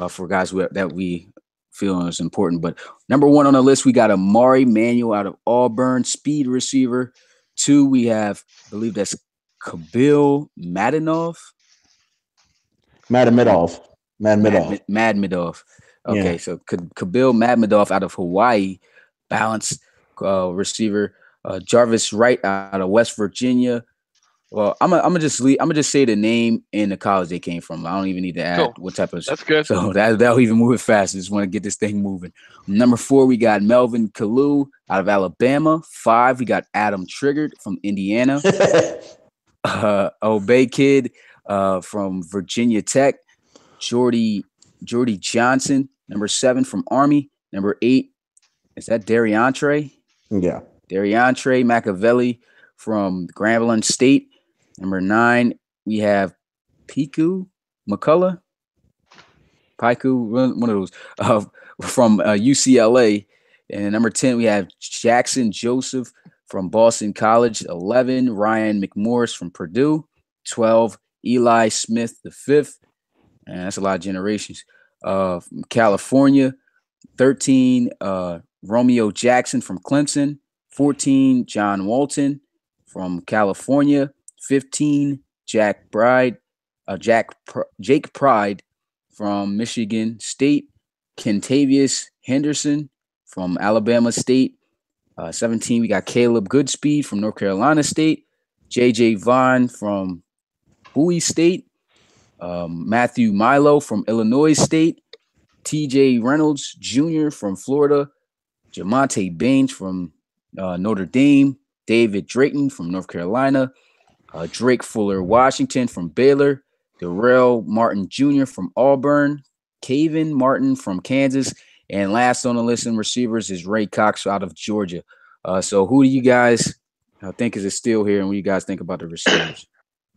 for guys that we feel is important. But number 1 on the list, we got Amari Manuel out of Auburn, speed receiver. 2, we have, I believe that's Kabil Madinov. Madinov. Okay, so Kabil Madinov out of Hawaii, balanced receiver. Jarvis Wright out of West Virginia. Well, I'm gonna just say the name and the college they came from. I don't even need to add what type of. That's good. So that'll even move it fast. I just want to get this thing moving. Number 4, we got Melvin Kalu out of Alabama. 5, we got Adam Triggered from Indiana. Obey Kid from Virginia Tech. Jordy Johnson, number 7 from Army. Number 8, is that Dariantre? Yeah. Dariantre Machiavelli from Grambling State. Number 9, we have Piku McCullough. One of those from UCLA. And number 10, we have Jackson Joseph from Boston College. 11, Ryan McMorris from Purdue. 12, Eli Smith V. And that's a lot of generations. From California. 13, Romeo Jackson from Clemson. 14, John Walton from California. 15, Jake Pride from Michigan State. Kentavious Henderson from Alabama State. 17, we got Caleb Goodspeed from North Carolina State. J.J. Vaughn from Bowie State. Matthew Milo from Illinois State. T.J. Reynolds Jr. from Florida. Jamonte Baines from Notre Dame. David Drayton from North Carolina. Drake Fuller Washington from Baylor. Darrell Martin Jr. from Auburn. Caven Martin from Kansas. And last on the list in receivers is Ray Cox out of Georgia. So who do you guys think is still here, and what do you guys think about the receivers?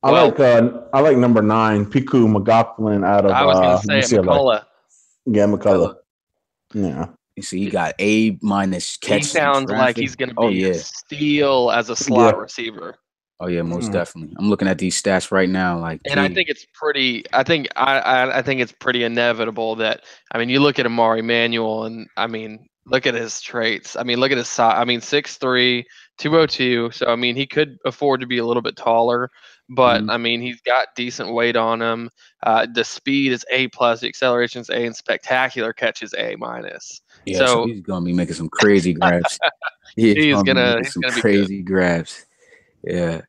I like number 9, Piku McLaughlin out of I was going to say McCullough. Yeah, McCullough. Yeah. You see, he got A- catch. He sounds like he's going to be a steal as a slot receiver. Oh yeah, most definitely. I'm looking at these stats right now. I think it's pretty. I think it's pretty inevitable that. I mean, you look at Amari Manuel, and I mean, look at his traits. I mean, look at his size. I mean, 6'3", 202. So I mean, he could afford to be a little bit taller, but I mean, he's got decent weight on him. The speed is A+, the acceleration is A, and spectacular catch is A-. Yeah, so he's gonna be making some crazy grabs. He's gonna be crazy grabs. Yeah.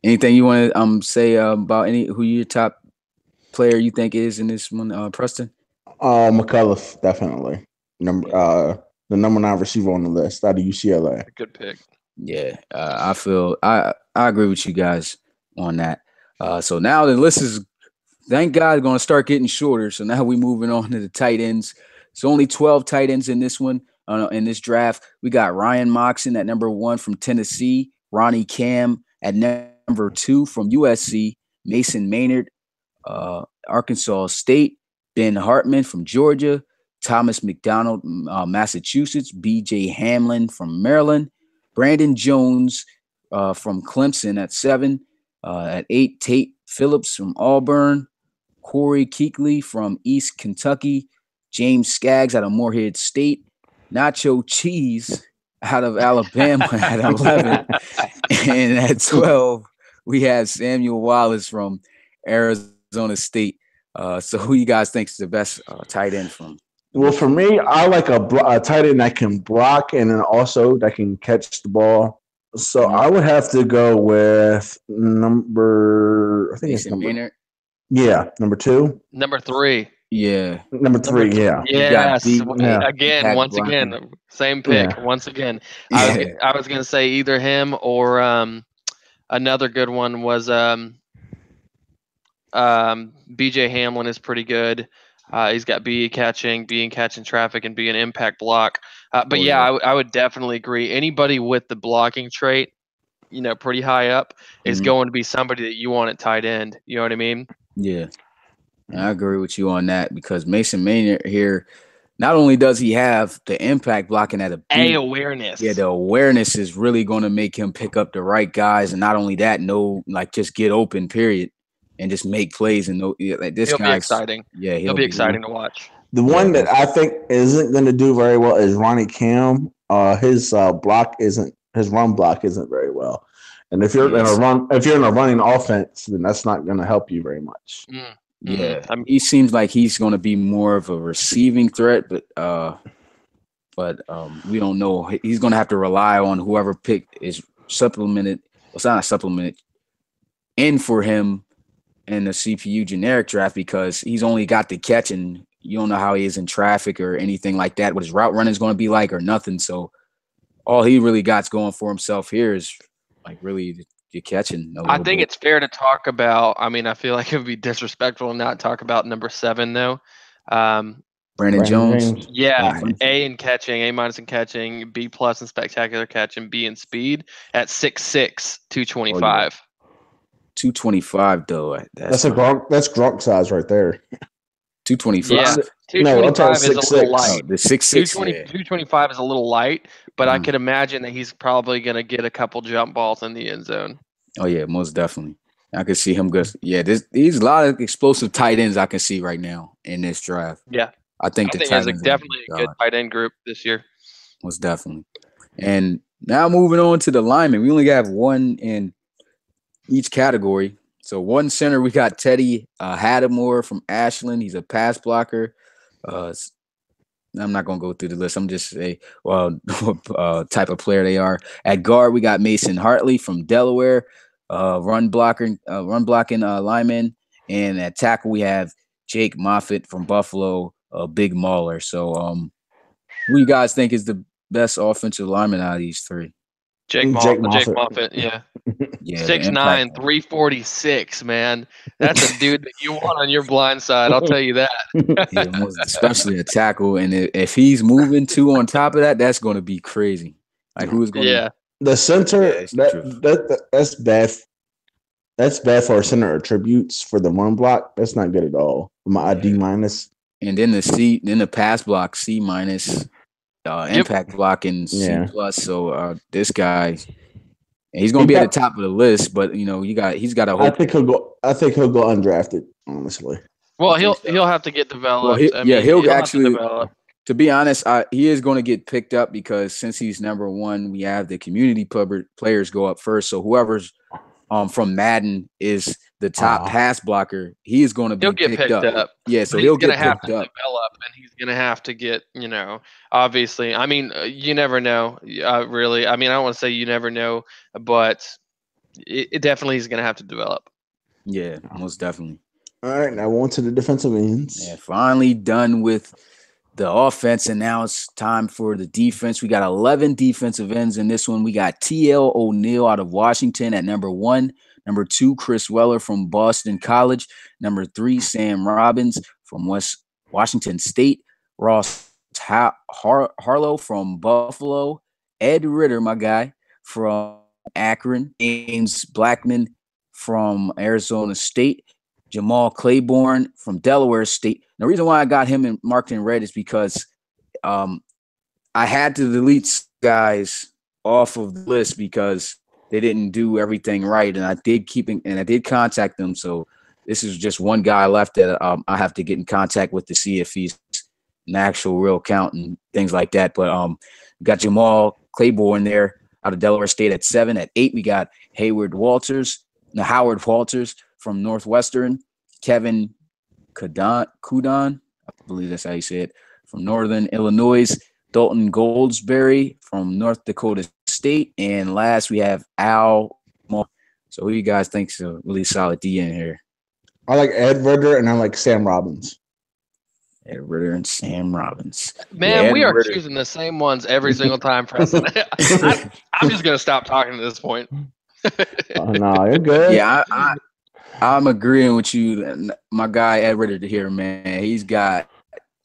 Anything you want to say about who your top player you think is in this one, Preston? McCullough, definitely. The number 9 receiver on the list out of UCLA. Good pick. Yeah, I feel I agree with you guys on that. So now the list is, thank God, going to start getting shorter. So now we're moving on to the tight ends. It's only 12 tight ends in this one. In this draft, we got Ryan Moxon at number 1 from Tennessee. Ronnie Cam at number 2 from USC. Mason Maynard Arkansas State, Ben Hartman from Georgia, Thomas McDonald, Massachusetts, B.J. Hamlin from Maryland, Brandon Jones from Clemson at 7, at 8, Tate Phillips from Auburn, Corey Keekley from East Kentucky, James Skaggs out of Morehead State, Nacho Cheese out of Alabama at 11, and at 12 we have Samuel Wallace from Arizona State. So who you guys think is the best tight end from? Well, for me, I like a tight end that can block and then also that can catch the ball. So I would have to go with number 2. Number 3. Yeah. Number 3, yeah. Yes. Once again, same pick. Yeah. Once again. I was going to say either him or another good one was BJ Hamlin is pretty good. He's got B in catching traffic, and B in impact block. But I would definitely agree. Anybody with the blocking trait, pretty high up, is going to be somebody that you want at tight end. You know what I mean? Yeah. I agree with you on that, because Mason Maynard here, not only does he have the impact blocking at a awareness. Yeah, the awareness is really going to make him pick up the right guys, and not only that, just get open, period, and just make plays. And this he'll be exciting. Yeah, he'll be exciting to watch. The one that I think isn't going to do very well is Ronnie Cam. His run block isn't very well, and if you're in a running offense, then that's not going to help you very much. Yeah, he seems like he's going to be more of a receiving threat, but we don't know. He's going to have to rely on whoever pick is supplemented. Well, it's not supplemented in for him in the CPU generic draft, because he's only got the catch, and you don't know how he is in traffic or anything like that, what his route running is going to be like or nothing. So all he really got's going for himself here is like really you're catching. I think it's fair to talk about. I mean, I feel like it would be disrespectful to not talk about number 7 though. Brandon Jones. Yeah, A in catching, A- in catching, B+ in spectacular catch, and B in speed at 6'6", 225. 225 though. That's Gronk size right there. 225. Yeah, 225 is a little light. The 6'6". 225 is a little light, but I could imagine that he's probably going to get a couple jump balls in the end zone. Oh yeah, most definitely. I can see him good. Yeah, there's a lot of explosive tight ends I can see right now in this draft. Yeah, I think there's definitely a good tight end group this year. Most definitely. And now moving on to the linemen, we only have one in each category. So one center, we got Teddy Hadamore from Ashland. He's a pass blocker. I'm not going to go through the list. I'm just say, type of player they are. At guard, we got Mason Hartley from Delaware, run blocking lineman. And at tackle, we have Jake Moffitt from Buffalo, a big mauler. So who you guys think is the best offensive lineman out of these three? Jake Moffitt, yeah. 6'9", 346, man. That's a dude that you want on your blind side, I'll tell you that. Yeah, especially a tackle. And if he's moving 2 on top of that, that's going to be crazy. Like, who's going to the center, that's bad. That's bad for our center attributes for the run block. That's not good at all. My D-. And then the pass block, C-. Impact blocking C+. So this guy, he's going to be at the top of the list, but he's got a whole. I think he'll go undrafted, honestly. Well, he'll have to get developed. He'll actually develop. To be honest, he is going to get picked up, because since he's number 1, we have the community players go up first. So whoever's from Madden is the top pass blocker, he is going to be picked up. Yeah, so he'll get picked up. Develop, and he's going to have to get, obviously. I mean, you never know, really. I mean, I don't want to say you never know, but it definitely is going to have to develop. Yeah, most definitely. All right, now on to the defensive ends. Yeah, finally done with the offense, and now it's time for the defense. We got 11 defensive ends in this one. We got T.L. O'Neill out of Washington at number 1. Number 2, Chris Weller from Boston College. Number 3, Sam Robbins from Washington State. Ross Harlow from Buffalo. Ed Ritter, my guy, from Akron. James Blackman from Arizona State. Jamal Claiborne from Delaware State. The reason why I got him marked in red is because I had to delete guys off of the list because they didn't do everything right, and I did contact them. So this is just one guy left that I have to get in contact with to see if he's an actual real count and things like that. But we got Jamal Claiborne there out of Delaware State at 7. At 8, we got Howard Walters from Northwestern. Kevin Kudon, I believe that's how you say it, from Northern Illinois. Dalton Goldsberry from North Dakota State. And last, we have Al Moore. So who do you guys think is a really solid D in here? I like Ed Ritter and I like Sam Robbins. Ed Ritter and Sam Robbins. Man, we are choosing the same ones every single time, Preston. I'm just going to stop talking at this point. Oh, no, you're good. Yeah, I'm agreeing with you. My guy, Ed Ritter here, man, he's got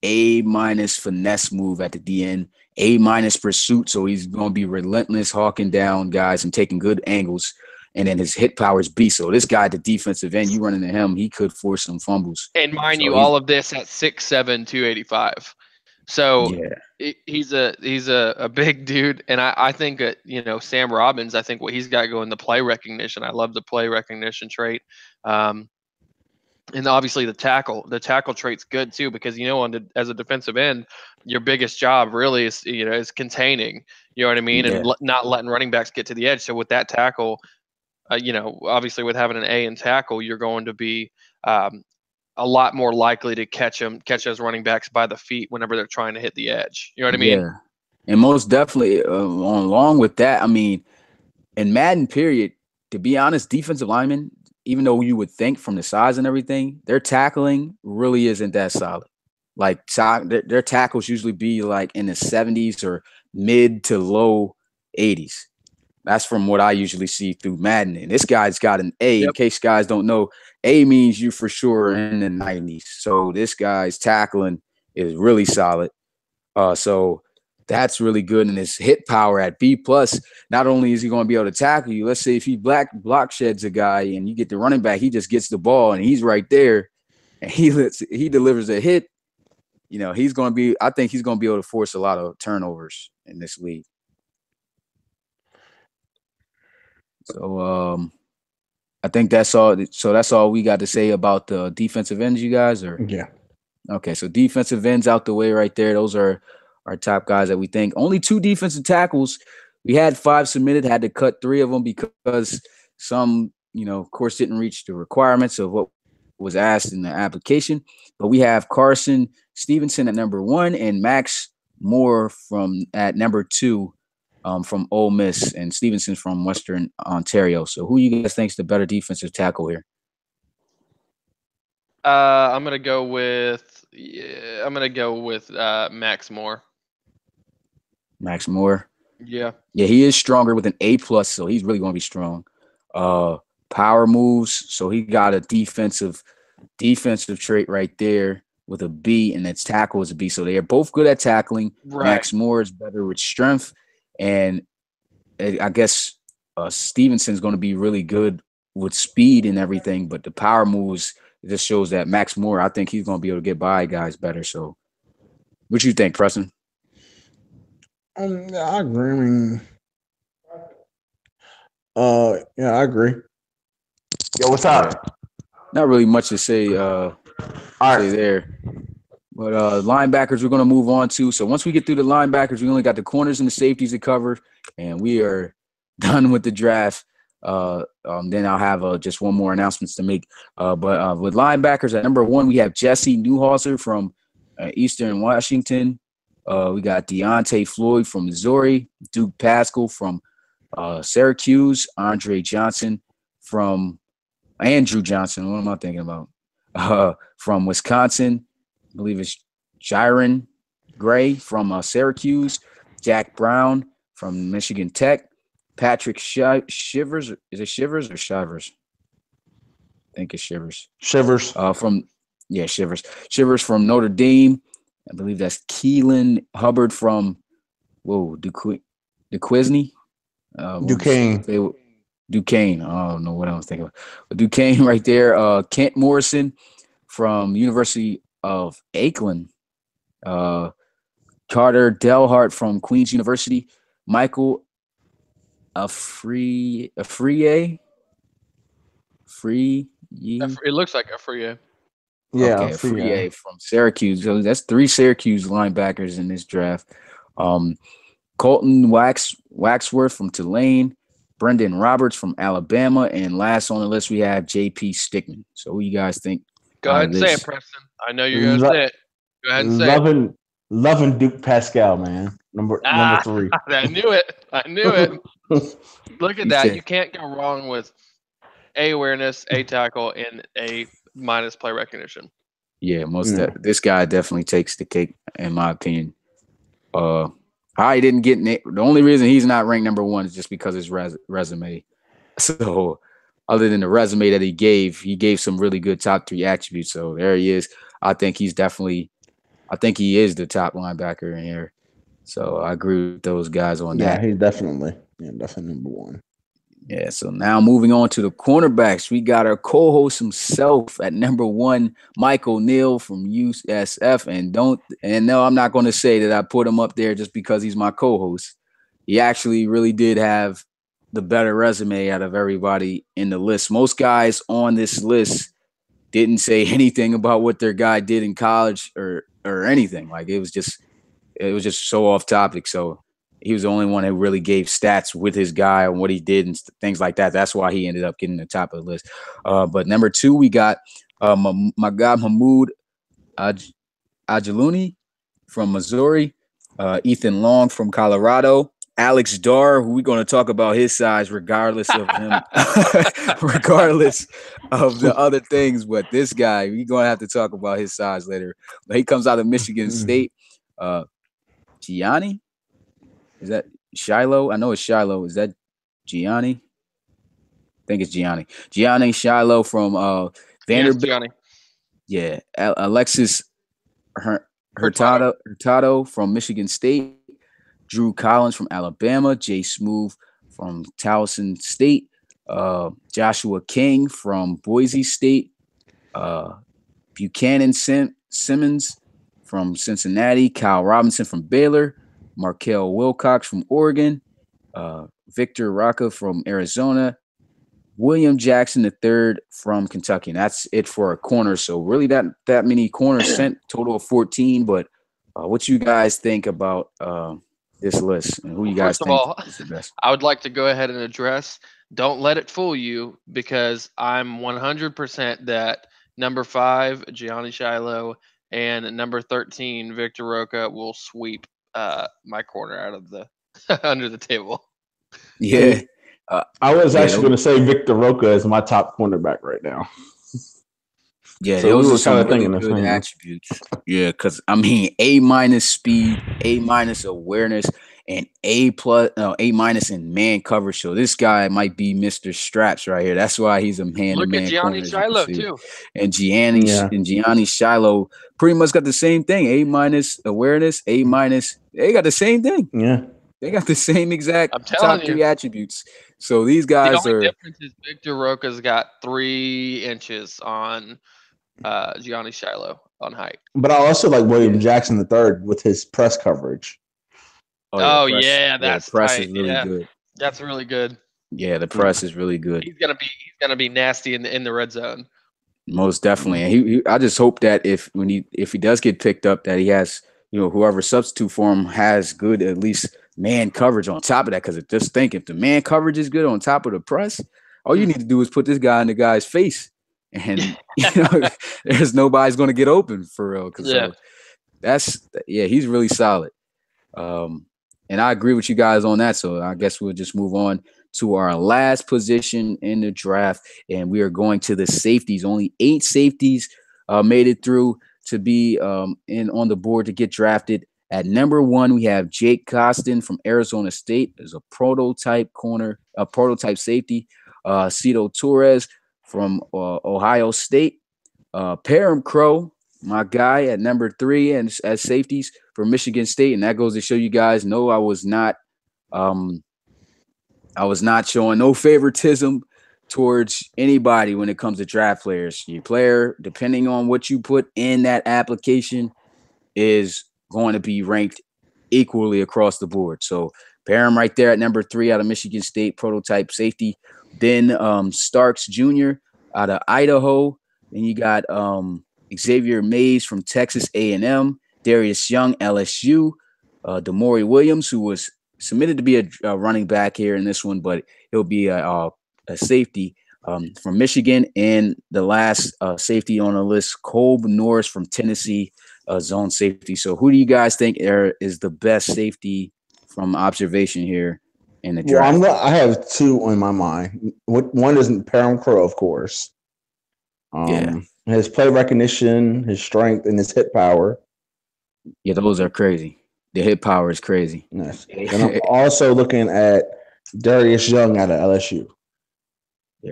A- finesse move at the DN, A- pursuit. So he's going to be relentless, hawking down guys and taking good angles. And then his hit power is B. So this guy at the defensive end, you run into him, he could force some fumbles. And mind you, all of this at 6'7", 285. So yeah. He's a big dude. And I think that, Sam Robbins, I think what he's got going, the play recognition. I love the play recognition trait. And obviously the tackle trait's good too, because as a defensive end, your biggest job really is containing. You know what I mean, and not letting running backs get to the edge. So with that tackle, obviously with having an A in tackle, you're going to be a lot more likely to catch those running backs by the feet whenever they're trying to hit the edge. You know what I mean? Yeah, and most definitely along with that, I mean, in Madden period, to be honest, defensive linemen, even though you would think from the size and everything, their tackling really isn't that solid. Like their tackles usually be like in the 70s or mid to low 80s. That's from what I usually see through Madden. And this guy's got an A. Yep. In case guys don't know, A means you for sure in the 90s. So this guy's tackling is really solid. So that's really good. And his hit power at B+, not only is he going to be able to tackle you, let's say if he block sheds a guy and you get the running back, he just gets the ball and he's right there and he delivers a hit. He's going to be, I think he's going to be able to force a lot of turnovers in this league. So I think that's all. So that's all we got to say about the defensive ends, you guys? Or yeah. Okay, so defensive ends out the way right there. Those are our top guys that we think. Only 2 defensive tackles. We had 5 submitted, had to cut 3 of them because some, of course, didn't reach the requirements of what was asked in the application. But we have Carson Stevenson at number 1 and Max Moore at number 2. From Ole Miss, and Stevenson from Western Ontario. So who you guys think is the better defensive tackle here? I'm gonna go with Max Moore. Max Moore. Yeah. Yeah, he is stronger with an A+, so he's really going to be strong. Power moves, so he got a defensive trait right there with a B, and its tackle is a B. So they are both good at tackling. Right. Max Moore is better with strength. And I guess Stevenson's going to be really good with speed and everything, but the power moves, it just shows that Max Moore, I think he's going to be able to get by guys better. So what you think, Preston? I agree. I agree. Yo, what's up? Not really much to say, say there. But linebackers we're going to move on to. So once we get through the linebackers, we only got the corners and the safeties to cover, and we are done with the draft. Then I'll have just one more announcements to make. But with linebackers at number 1, we have Jesse Newhauser from Eastern Washington. We got Deontay Floyd from Missouri, Duke Pascal from Syracuse, Andrew Johnson. What am I thinking about? From Wisconsin. I believe it's Jiren Gray from Syracuse, Jack Brown from Michigan Tech, Patrick Shivers. Is it Shivers or Shivers? I think it's Shivers. Shivers. Shivers. Shivers from Notre Dame. I believe that's Keelan Hubbard from Duquesne. Duquesne. Duquesne. I don't know what I was thinking of. But Duquesne right there. Kent Morrison from University of Aiken. Carter Delhart from Queen's University. Michael Afriye. It looks like a free. Yeah, Okay, free. Afriye from Syracuse. So that's 3 Syracuse linebackers in this draft. Colton Waxworth from Tulane, Brendan Roberts from Alabama, and last on the list we have J.P. Stickman. So who you guys think? Go ahead and say it, Preston. I know you're going to say it. Go ahead and say it. Loving Duke Pascal, man. Number 3. I knew it. Look at that. You can't go wrong with A, awareness, A, tackle, and A minus play recognition. Yeah, this guy definitely takes the cake, in my opinion. I didn't get the only reason he's not ranked number 1 is just because his resume. So other than the resume that he gave some really good top 3 attributes. So there he is. I think he is the top linebacker in here. So I agree with those guys on that. Yeah, he's definitely number 1. Yeah, so now moving on to the cornerbacks, we got our co-host himself at number 1, Mike O'Neill from USF. And no, I'm not going to say that I put him up there just because he's my co-host. He actually really did have the better resume out of everybody in the list. Most guys on this list didn't say anything about what their guy did in college or anything. Like it was just so off topic. So he was the only one who really gave stats with his guy and what he did and things like that. That's why he ended up getting the top of the list. But number 2, we got my guy Mahmoud Ajaluni from Missouri, Ethan Long from Colorado, Alex Dar, who we're going to talk about his size regardless of him, regardless of the other things. But this guy, we're going to have to talk about his size later. But he comes out of Michigan State. Gianni? Is that Shiloh? I know it's Shiloh. Is that Gianni? I think it's Gianni. Gianni Shiloh from Vanderbilt. Yes, Gianni. Yeah. Alexis Hurtado from Michigan State. Drew Collins from Alabama. Jay Smooth from Towson State. Joshua King from Boise State. Buchanan Simmons from Cincinnati. Kyle Robinson from Baylor. Markel Wilcox from Oregon, Victor Rocca from Arizona, William Jackson III from Kentucky. And that's it for a corner. So really that many corners sent, total of 14. But what you guys think about this list and who you guys think is the best? I would like to go ahead and address, don't let it fool you, because I'm 100% that number 5, Gianni Shiloh, and number 13, Victor Rocca, will sweep my corner out of the under the table. Yeah. I was actually going to say Victor Rocca is my top cornerback right now. Yeah, so those are some really good attributes. Yeah, because I mean, A- speed, A- awareness, and A+ A- in man coverage. So this guy might be Mr. Straps right here. That's why he's a man-to-man. Look at Gianni Shiloh too. And Gianni Shiloh pretty much got the same thing. A- awareness, A-. They got the same thing. Yeah. They got the same exact top 3 attributes. So these guys the only difference is Victor Rocca's got 3 inches on Gianni Shiloh on height. But I also like William Jackson III with his press coverage. That's press is really good. That's really good. Yeah, the press is really good. He's gonna be nasty in the red zone. Most definitely. And I just hope that if he does get picked up, that he has, whoever substitute for him has good at least man coverage on top of that. Because just think, if the man coverage is good on top of the press, all you need to do is put this guy in the guy's face, and there's nobody's going to get open for real. So he's really solid. And I agree with you guys on that. So I guess we'll just move on to our last position in the draft, and we are going to the safeties. Only 8 safeties made it through to be on the board to get drafted. At number 1, we have Jake Costin from Arizona State as a prototype safety. Cito Torres from Ohio State. Parham Crow, my guy, at number 3 and as safeties for Michigan State. And that goes to show you guys, no, I was not I was not showing no favoritism towards anybody when it comes to draft players. Your player, depending on what you put in that application, is going to be ranked equally across the board. So pair him right there at number 3 out of Michigan State, prototype safety. Then Starks Jr. out of Idaho. Then you got Xavier Mays from Texas A&M, Darius Young, LSU, Damori Williams, who was submitted to be a running back here in this one, but he'll be a safety from Michigan. And the last safety on the list, Kolb Norris from Tennessee, zone safety. So who do you guys think is the best safety from observation here in the draft? Well, I have 2 in my mind. One is Perham Crow, of course. His play recognition, his strength, and his hit power. Yeah, those are crazy. The hit power is crazy. Yes. And I'm also looking at Darius Young out of LSU.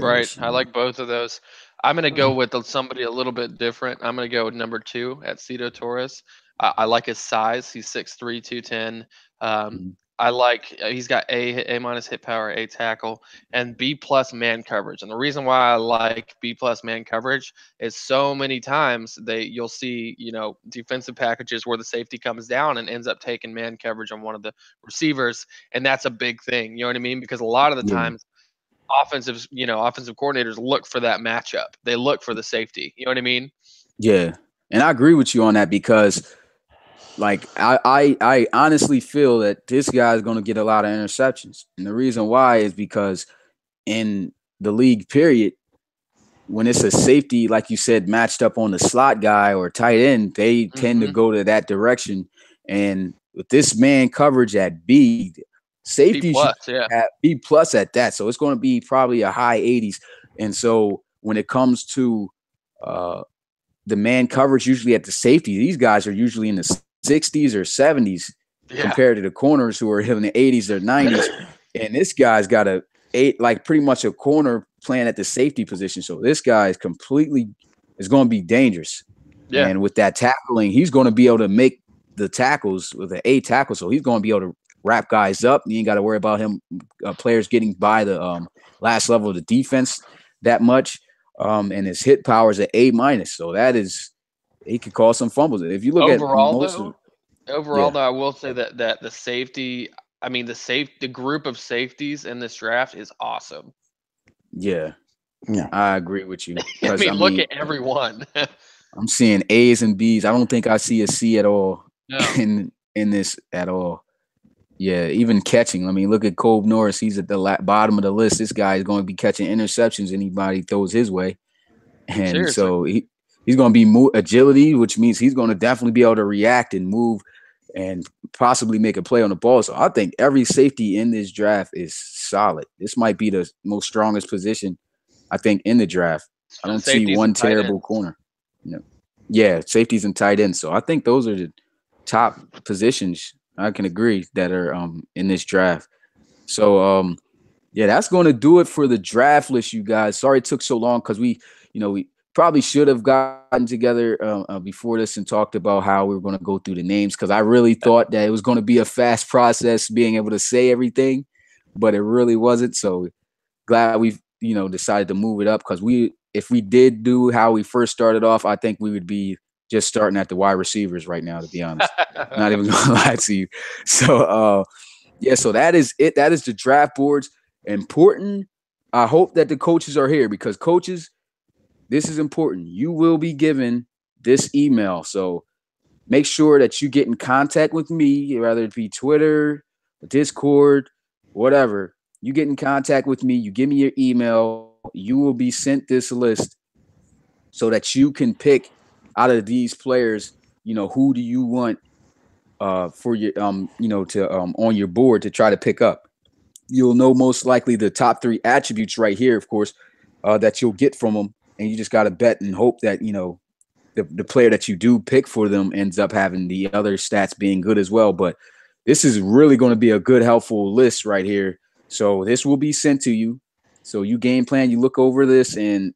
Right. I like both of those. I'm going to go with somebody a little bit different. I'm going to go with number 2 at Cito Torres. I like his size. He's 6'3", 210. I like he's got A minus hit power, A tackle, and B plus man coverage. And the reason why I like B plus man coverage is so many times you'll see defensive packages where the safety comes down and ends up taking man coverage on one of the receivers, and that's a big thing. You know what I mean? Because a lot of the times offensive coordinators look for that matchup. They look for the safety. You know what I mean? Yeah, and I agree with you on that because. Like I honestly feel that this guy is going to get a lot of interceptions. And the reason why is because in the league period, when it's a safety, like you said, matched up on the slot guy or tight end, they tend to go to that direction. And with this man coverage at B, safety should have B plus at that. So it's going to be probably a high 80s. And so when it comes to the man coverage, usually at the safety, these guys are usually in the 60s or 70s compared to the corners who are in the 80s or 90s. And this guy's got pretty much a corner playing at the safety position. So this guy is going to be dangerous. Yeah. And with that tackling, he's going to be able to make the tackles with an A tackle. So he's going to be able to wrap guys up. You ain't got to worry about him, players getting by the last level of the defense that much. And his hit power is an A minus. So he could cause some fumbles. If you look overall, though, I will say that the safety, the group of safeties in this draft is awesome. Yeah, I agree with you. Look at everyone. I'm seeing A's and B's. I don't think I see a C at all in this at all. Yeah, even catching. Look at Kolb Norris. He's at the bottom of the list. This guy is going to be catching interceptions anybody throws his way, and seriously. So he's going to be agility, which means he's going to definitely be able to react and move and possibly make a play on the ball. So I think every safety in this draft is solid. This might be the most strongest position, I think, in the draft. I don't see one terrible corner. Yeah, safeties and tight ends. So I think those are the top positions, I can agree, that are in this draft. So, that's going to do it for the draft list, you guys. Sorry it took so long because we probably should have gotten together before this and talked about how we were going to go through the names, because I really thought that it was going to be a fast process being able to say everything, but it really wasn't. So glad we've decided to move it up, because if we did do how we first started off, I think we would be just starting at the wide receivers right now, to be honest. Not even going to lie to you. So so that is it. That is the draft boards. Important. I hope that the coaches are here, because coaches, this is important. You will be given this email. So make sure that you get in contact with me, whether it be Twitter, Discord, whatever. You get in contact with me. You give me your email. You will be sent this list so that you can pick out of these players, who do you want for your, to on your board to try to pick up. You'll know most likely the top 3 attributes right here, of course, that you'll get from them. And you just got to bet and hope that, the player that you do pick for them ends up having the other stats being good as well. But this is really going to be a good, helpful list right here. So this will be sent to you. So you game plan, you look over this, and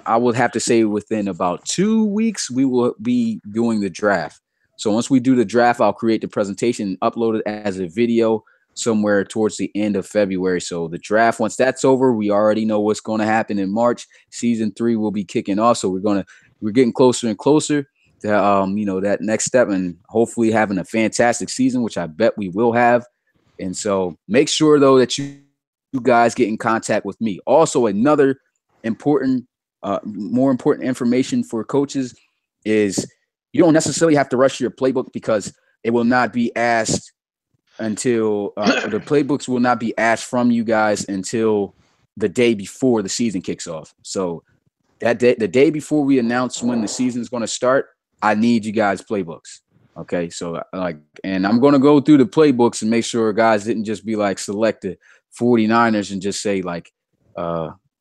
I would have to say within about 2 weeks, we will be doing the draft. So once we do the draft, I'll create the presentation and upload it as a video somewhere towards the end of February. So the draft, once that's over, we already know what's going to happen in March. Season 3 will be kicking off. So we're getting closer and closer to that next step, and hopefully having a fantastic season, which I bet we will have. And so make sure though that you guys get in contact with me. Also, another important, more important information for coaches is you don't necessarily have to rush your playbook, because it will not be asked until the playbooks will not be asked from you guys until the day before the season kicks off. So that day, the day before we announce when the season is going to start, I need you guys' playbooks. Okay, so and I'm going to go through the playbooks and make sure guys didn't just be like select the 49ers and just say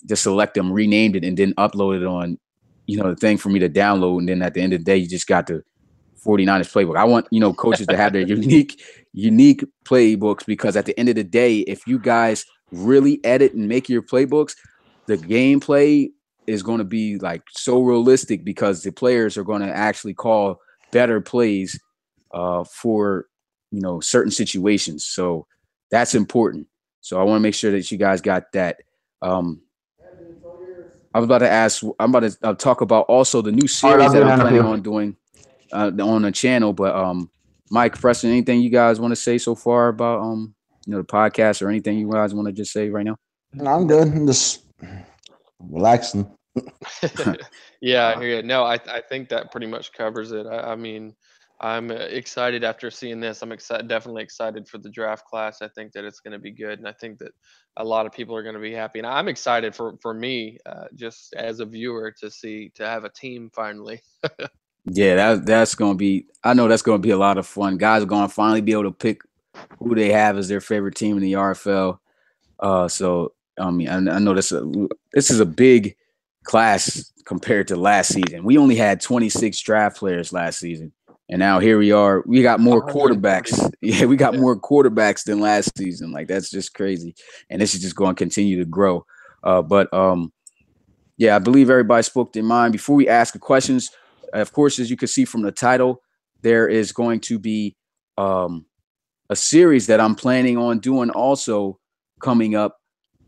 just select them, renamed it, and then upload it on, the thing for me to download. And then at the end of the day, you just got the 49ers playbook. I want, coaches to have their unique playbooks, because at the end of the day, if you guys really edit and make your playbooks, the gameplay is going to be like so realistic, because the players are going to actually call better plays for, certain situations. So that's important. So I want to make sure that you guys got that. I was about to ask, I'm about to talk about also the new series that I'm planning on doing on the channel. But Mike, Preston, anything you guys want to say so far about the podcast, or anything you guys want to just say right now? No, I'm good. I'm just relaxing. Yeah, I hear you. No, I think that pretty much covers it. I mean, I'm excited after seeing this. I'm definitely excited for the draft class. I think that it's going to be good, and I think that a lot of people are going to be happy. And I'm excited for me, just as a viewer, to have a team finally. Yeah, that's going to be. I know that's going to be a lot of fun. Guys are going to finally be able to pick who they have as their favorite team in the RFL. So I mean, I know this is a big class compared to last season. We only had 26 draft players last season, and now here we are. We got more quarterbacks. Yeah, we got more quarterbacks than last season. Like, that's just crazy, and this is just going to continue to grow. Yeah, I believe everybody spoke their mind. Before we ask the questions, of course, as you can see from the title, there is going to be a series that I'm planning on doing also coming up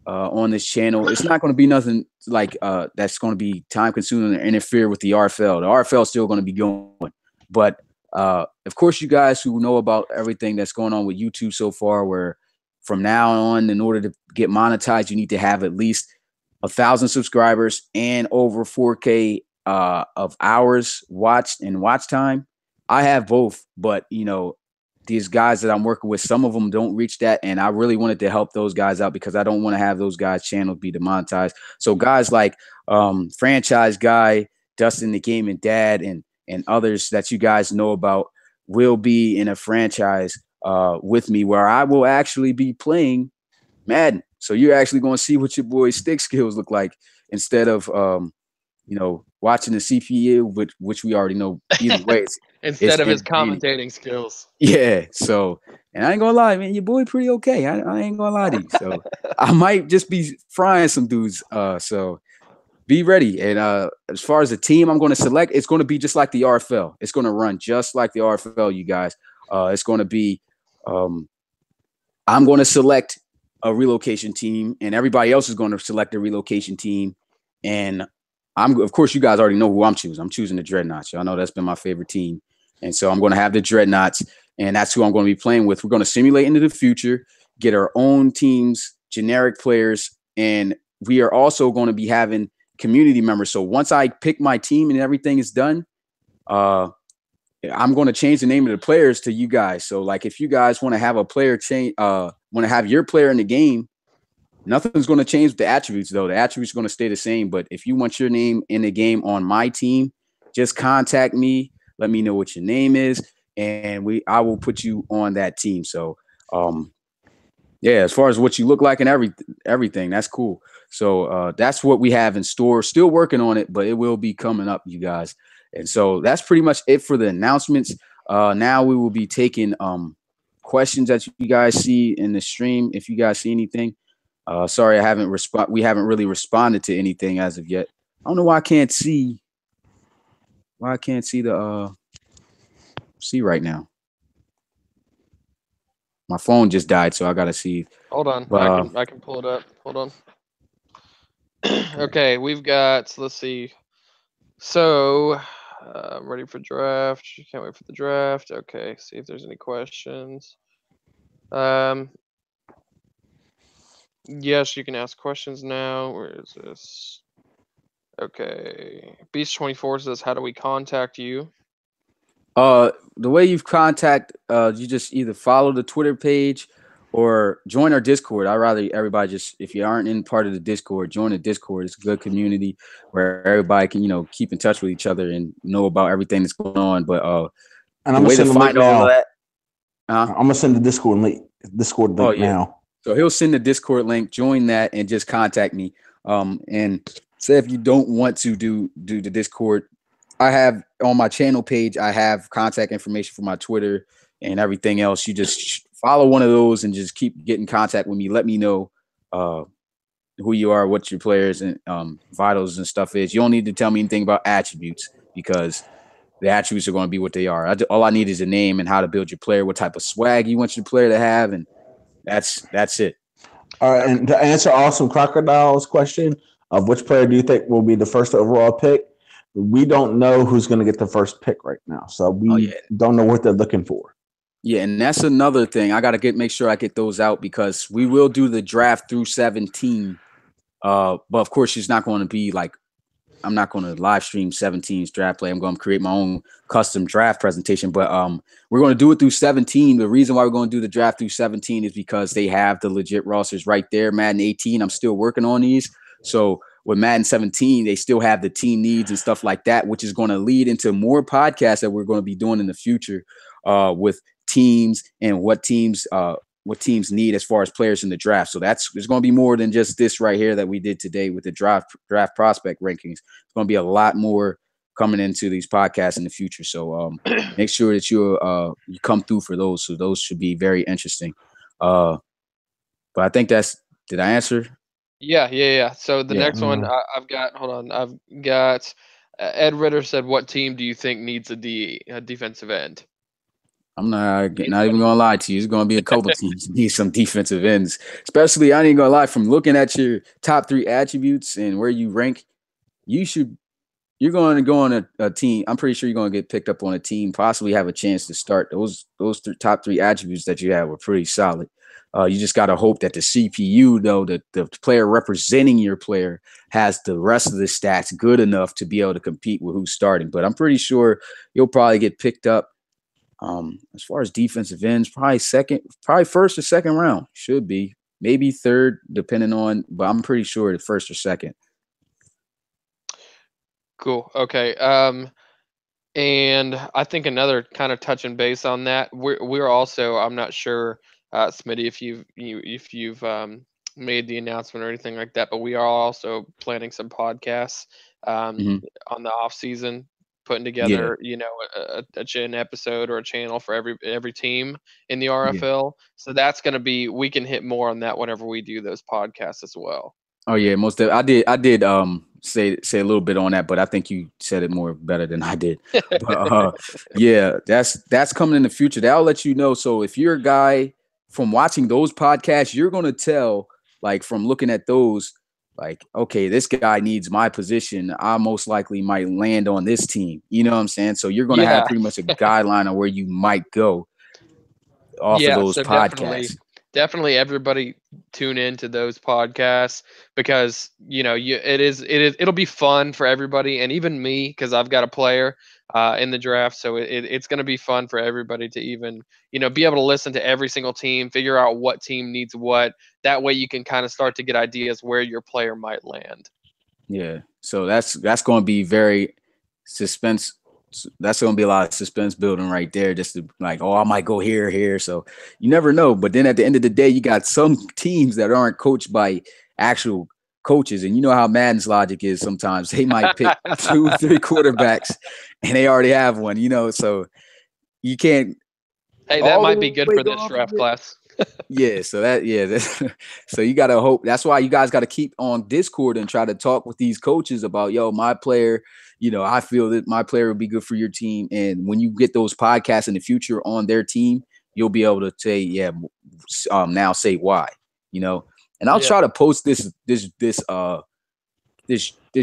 on this channel. It's not going to be nothing like that's going to be time consuming or interfere with the RFL. The RFL is still going to be going, but of course, you guys who know about everything that's going on with YouTube so far, where from now on, in order to get monetized, you need to have at least 1,000 subscribers and over 4K of hours watched and watch time. I have both, but these guys that I'm working with, some of them don't reach that, and I really wanted to help those guys out, because I don't want to have those guys' channels be demonetized. So guys like Franchise Guy, Dustin the Gaming Dad, and others that you guys know about will be in a franchise with me, where I will actually be playing Madden. So you're actually going to see what your boy's stick skills look like, instead of watching the CPU, which we already know either way. Instead of his commentating skills. Yeah. So, and I ain't gonna lie, man, your boy pretty okay. I ain't gonna lie to you. So I might just be frying some dudes. So be ready. And as far as the team I'm going to select, it's going to be just like the RFL. It's going to run just like the RFL, you guys. It's going to be, I'm going to select a relocation team, and everybody else is going to select a relocation team. And of course, you guys already know who I'm choosing. I'm choosing the Dreadnoughts. Y'all know that's been my favorite team. And so I'm going to have the Dreadnoughts, and that's who I'm going to be playing with. We're going to simulate into the future, get our own teams, generic players, and we are also going to be having community members. So once I pick my team and everything is done, I'm going to change the name of the players to you guys. So like, if you guys want to have a player change, want to have your player in the game, nothing's going to change with the attributes, though. The attributes are going to stay the same. But if you want your name in the game on my team, just contact me. Let me know what your name is, and I will put you on that team. So, yeah, as far as what you look like and everything, that's cool. So that's what we have in store. Still working on it, but it will be coming up, you guys. And so that's pretty much it for the announcements. Now we will be taking questions that you guys see in the stream. If you guys see anything, sorry, we haven't really responded to anything as of yet. I don't know why I can't see the see right now. My phone just died, so I gotta see. Hold on, I can pull it up. Hold on. Okay, we've got. Let's see. So, I'm ready for draft. Can't wait for the draft. Okay, see if there's any questions. Yes, you can ask questions now. Where is this? Okay, Beast24 says, "How do we contact you?" The way you've contact, you just either follow the Twitter page or join our Discord. I'd rather everybody just, if you aren't in part of the Discord, join the Discord. It's a good community where everybody can, keep in touch with each other and know about everything that's going on. But and the I'm way to gonna send the link find all now. of that, I'm gonna send the Discord link now. So he'll send the Discord link, join that, and just contact me. And say if you don't want to do the Discord, I have on my channel page, I have contact information for my Twitter and everything else. You just follow one of those and just keep getting contact with me. Let me know who you are, what your players and vitals and stuff is. You don't need to tell me anything about attributes because the attributes are going to be what they are. All I need is a name and how to build your player, what type of swag you want your player to have, and that's it. All right, and to answer Awesome Crocodile's question of which player do you think will be the first overall pick, we don't know who's going to get the first pick right now, so we don't know what they're looking for. Yeah, and that's another thing. I got to make sure I get those out because we will do the draft through 17. But of course, it's not going to be like I'm not going to live stream 17's draft play. I'm going to create my own custom draft presentation. But we're going to do it through 17. The reason why we're going to do the draft through 17 is because they have the legit rosters right there. Madden 18, I'm still working on these. So with Madden 17, they still have the team needs and stuff like that, which is going to lead into more podcasts that we're going to be doing in the future with teams and what teams need as far as players in the draft. So there's going to be more than just this right here that we did today with the draft prospect rankings. It's going to be a lot more coming into these podcasts in the future. So make sure that you come through for those. So those should be very interesting. But I think did I answer? Yeah. So the next one I've got Ed Ritter said, "What team do you think needs a defensive end?" I'm not even gonna lie to you. It's gonna be a couple teams need some defensive ends, especially. I ain't gonna lie. From looking at your top 3 attributes and where you rank, you're going to go on a team. I'm pretty sure you're going to get picked up on a team, possibly have a chance to start. Those top 3 attributes that you have were pretty solid. You just got to hope that the CPU, though, the player representing your player has the rest of the stats good enough to be able to compete with who's starting. But I'm pretty sure you'll probably get picked up. As far as defensive ends, probably first or second round. Should be maybe third, depending on. But I'm pretty sure the first or second. Cool. Okay. And I think another kind of touching base on that, we're also, I'm not sure, Smitty, if you've made the announcement or anything like that, but we are also planning some podcasts on the off season, putting together, an episode or a channel for every team in the RFL. So that's going to be, we can hit more on that whenever we do those podcasts as well. Oh yeah, most of I did say a little bit on that, but I think you said it more better than I did. But yeah, that's coming in the future. That'll let you know. So if you're a guy from watching those podcasts, you're gonna tell, like from looking at those, like, okay, this guy needs my position. I most likely might land on this team. You know what I'm saying? So you're gonna have pretty much a guideline on where you might go off of those podcasts. Definitely everybody tune into those podcasts because it'll be fun for everybody, and even me, because I've got a player in the draft, so it's going to be fun for everybody to even be able to listen to every single team, figure out what team needs what. That way you can kind of start to get ideas where your player might land. Yeah, so that's going to be very suspense. That's going to be a lot of suspense building right there, just to like, oh, I might go here. So you never know. But then at the end of the day, you got some teams that aren't coached by actual coaches. And you know how Madden's logic is sometimes. They might pick 2 or 3 quarterbacks and they already have one, so you can't. Hey, that might be good for this draft class. So you got to hope. That's why you guys got to keep on Discord and try to talk with these coaches about, my player, I feel that my player would be good for your team. And when you get those podcasts in the future on their team, you'll be able to say, now say why, And I'll try to post this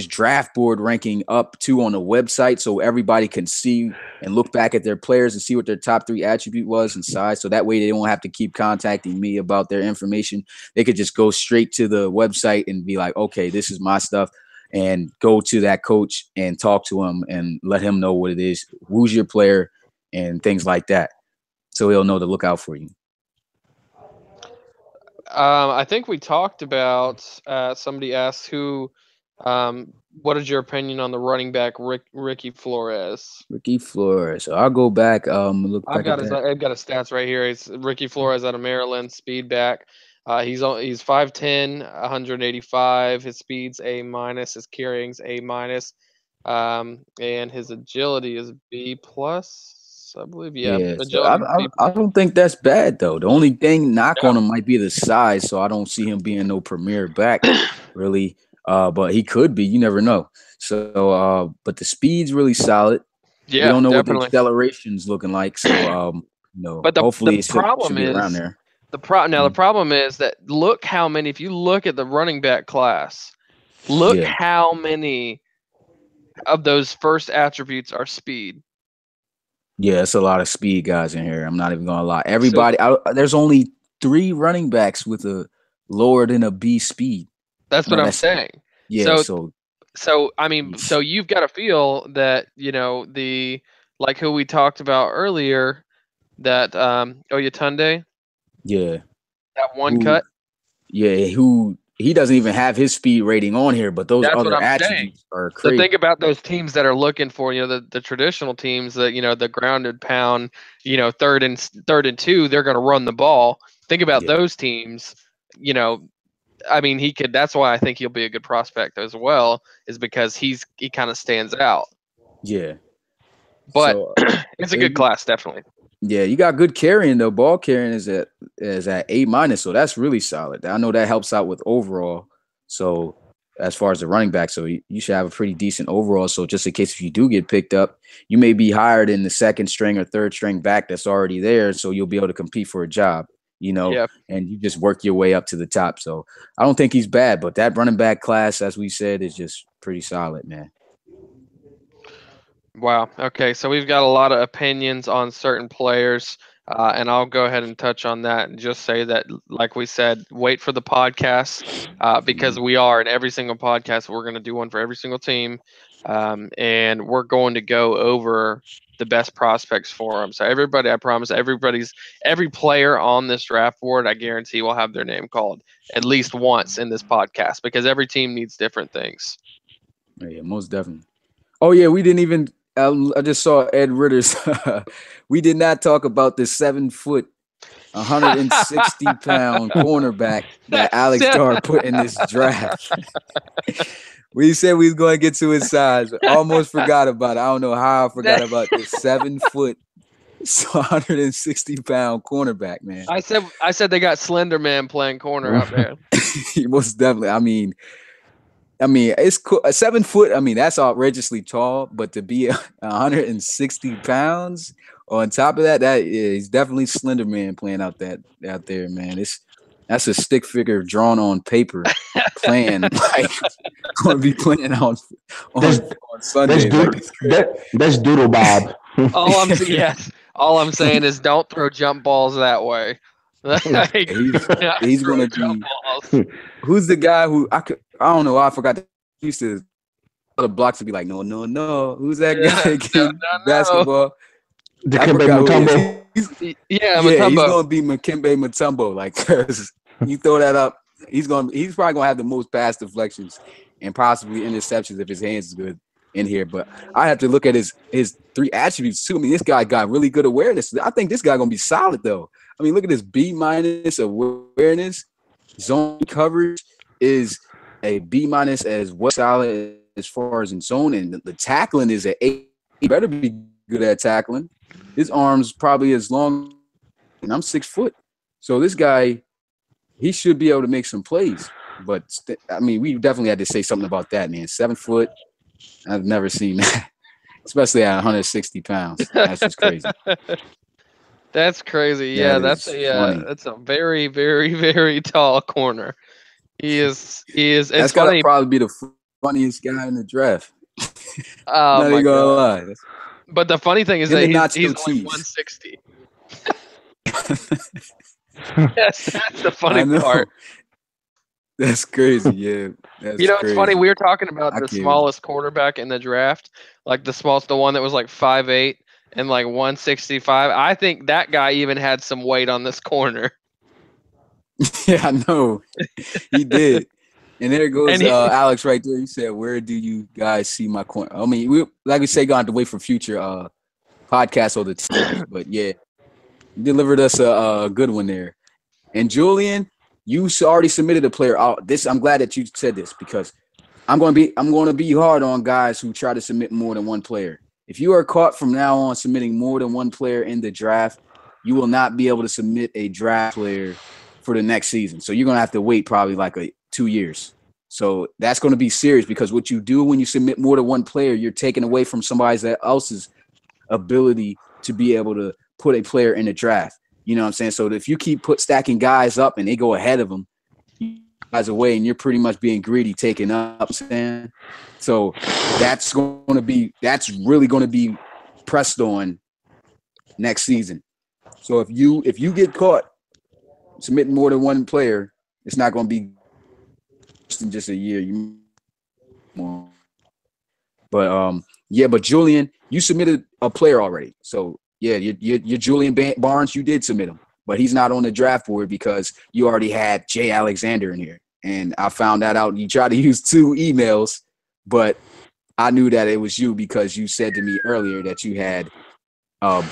draft board ranking up too on the website so everybody can see and look back at their players and see what their top 3 attribute was and size. So that way they won't have to keep contacting me about their information. They could just go straight to the website and be like, okay, this is my stuff, and go to that coach and talk to him and let him know what it is, who's your player, and things like that. So he'll know to look out for you. I think we talked about, somebody asked what is your opinion on the running back Ricky Flores? Ricky Flores. So I'll go back. I've got his stats right here. It's Ricky Flores out of Maryland, speed back. He's 5'10", 185. His speed's A-. His carrying's A-. And his agility is B+. I believe, So I don't think that's bad though. The only thing knock on him might be the size, so I don't see him being no premier back, really. But he could be. You never know. So, but the speed's really solid. Yeah, we don't know definitely what the acceleration's looking like. So, but hopefully the problem should be around there. The problem is that look how many. If you look at the running back class, look how many of those first attributes are speed. Yeah, it's a lot of speed guys in here. I'm not even gonna lie. Everybody, there's only 3 running backs with a lower than a B speed. That's what I'm saying. Yeah. So I mean, so you've got to feel that like who we talked about earlier, that Oyatunde. Yeah. That one cut. Yeah, he doesn't even have his speed rating on here, but those other attributes are crazy. So think about those teams that are looking for, the traditional teams that, the grounded pound, third and 2, they're going to run the ball. Think about those teams, I mean, that's why I think he'll be a good prospect as well, is because he kind of stands out. Yeah. But it's a good class, definitely. Yeah, you got good carrying though. Ball carrying is at A-, so that's really solid. I know that helps out with overall. So as far as the running back, so you should have a pretty decent overall. So just in case if you do get picked up, you may be higher than the second string or third string back that's already there. So you'll be able to compete for a job, and you just work your way up to the top. So I don't think he's bad, but that running back class, as we said, is just pretty solid, man. Wow. Okay, so we've got a lot of opinions on certain players, and I'll go ahead and touch on that and just say that, like we said, wait for the podcast, because we are in every single podcast. We're going to do one for every single team, and we're going to go over the best prospects for them. So everybody, I promise, every player on this draft board, I guarantee will have their name called at least once in this podcast, because every team needs different things. Yeah, most definitely. Oh yeah, we didn't even. I just saw Ed Ritter's. We did not talk about the 7 foot, 160-pound cornerback that Alex Dar put in this draft. We said we was going to get to his size. Almost forgot about it. I don't know how I forgot about this 7 foot, 160-pound cornerback, man. I said they got Slender Man playing corner out there. Most definitely. I mean, it's cool. 7 foot. I mean, that's outrageously tall, but to be 160 pounds on top of that, he's definitely Slender Man playing out there, man. That's a stick figure drawn on paper, playing like going to be playing on Sunday. That's Doodle Bob. All I'm saying is don't throw jump balls that way. He's going to be. Who's the guy who I don't know. I forgot. He used to the blocks to be like, no. Who's that guy again? Basketball. Dikembe Mutombo. He's gonna be Dikembe Mutombo. Like, you throw that up, he's probably gonna have the most pass deflections and possibly interceptions if his hands is good in here. But I have to look at his 3 attributes too. I mean, this guy got really good awareness. I think this guy gonna be solid though. I mean, look at this B- awareness. Zone coverage is a B- as well, solid as far as in zone, and the tackling is an A. He better be good at tackling. His arms probably as long, and I'm 6 foot. So this guy, he should be able to make some plays. But I mean, we definitely had to say something about that, man. 7 foot, I've never seen that, especially at 160 pounds. That's just crazy. That's crazy. That Yeah, is funny. that's a very, very, very tall corner. He is. That's It's gotta funny. probably be the funniest guy in the draft. Oh Not my even gonna god. lie. But the funny thing is Him that and he's nacho only cheese. 160. That's the I funny part. know. That's crazy. Yeah, that's It's funny. crazy. We were talking about I the can't. smallest quarterback in the draft, like the smallest, the one that was like 5'8" and like 165. I think that guy even had some weight on this corner. Yeah, I know. He did. And there goes And he, Alex right there. He said, "Where do you guys see my corner?" I mean, we like we say, going to wait for future podcasts or the teams. But yeah, you delivered us a good one there. And Julian, you already submitted a player. I'm glad that you said this because I'm going to be hard on guys who try to submit more than one player. If you are caught from now on submitting more than one player in the draft, you will not be able to submit a draft player for the next season. So you're going to have to wait probably like 2 years. So that's going to be serious because what you do when you submit more than one player, you're taking away from somebody else's ability to be able to put a player in the draft. You know what I'm saying? So if you keep stacking guys up and they go ahead of them, guys away, and you're pretty much being greedy, taking up. Saying so that's really going to be pressed on next season. So if you get caught submitting more than one player, it's not going to be in just a year. But Julian, you submitted a player already. So yeah, your Julian Barnes, you did submit him, but he's not on the draft board because you already had Jay Alexander in here. And I found that out. You tried to use 2 emails, but I knew that it was you because you said to me earlier that you had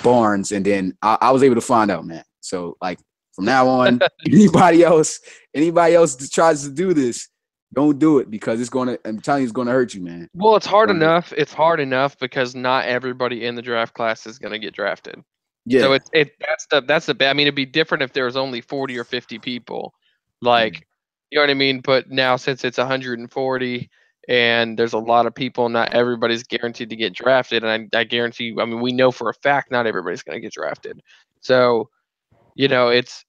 Barnes, and then I was able to find out, man. So like from now on, anybody else that tries to do this, don't do it because I'm telling you, it's gonna hurt you, man. well, it's hard enough. It's hard enough because not everybody in the draft class is going to get drafted. So Yeah. that's the bad. I mean, it'd be different if there was only 40 or 50 people, like, you know what I mean. But now since it's 140 and there's a lot of people, not everybody's guaranteed to get drafted. And I guarantee you, I mean, we know for a fact not everybody's going to get drafted. So it's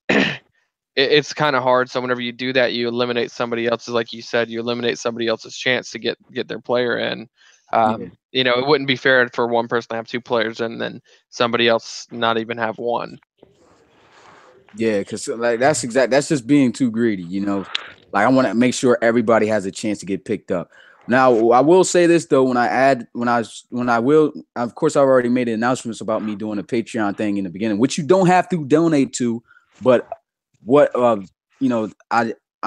it's kind of hard. So whenever you do that, you eliminate somebody else's, like you said, you eliminate somebody else's chance to get their player in. It wouldn't be fair for one person to have 2 players and then somebody else not even have one. Yeah, because like that's just being too greedy, Like I want to make sure everybody has a chance to get picked up. Now, I will say this though, of course, I've already made announcements about me doing a Patreon thing in the beginning, which you don't have to donate to, but what I'm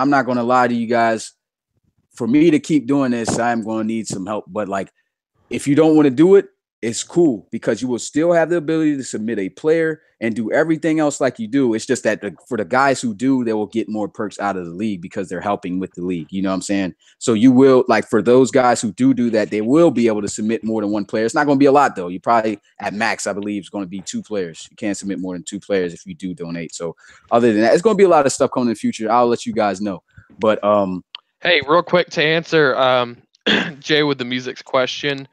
not gonna lie to you guys. For me to keep doing this, I'm gonna need some help. But like, if you don't want to do it, it's cool because you will still have the ability to submit a player and do everything else like you do. It's just that for the guys who do, they will get more perks out of the league because they're helping with the league. You know what I'm saying? So you will, like, for those guys who do that, they will be able to submit more than one player. It's not going to be a lot though. You probably at max, I believe, is going to be 2 players. You can't submit more than 2 players if you do donate. So other than that, it's going to be a lot of stuff coming in the future. I'll let you guys know. But hey, real quick to answer Jay with the music's question.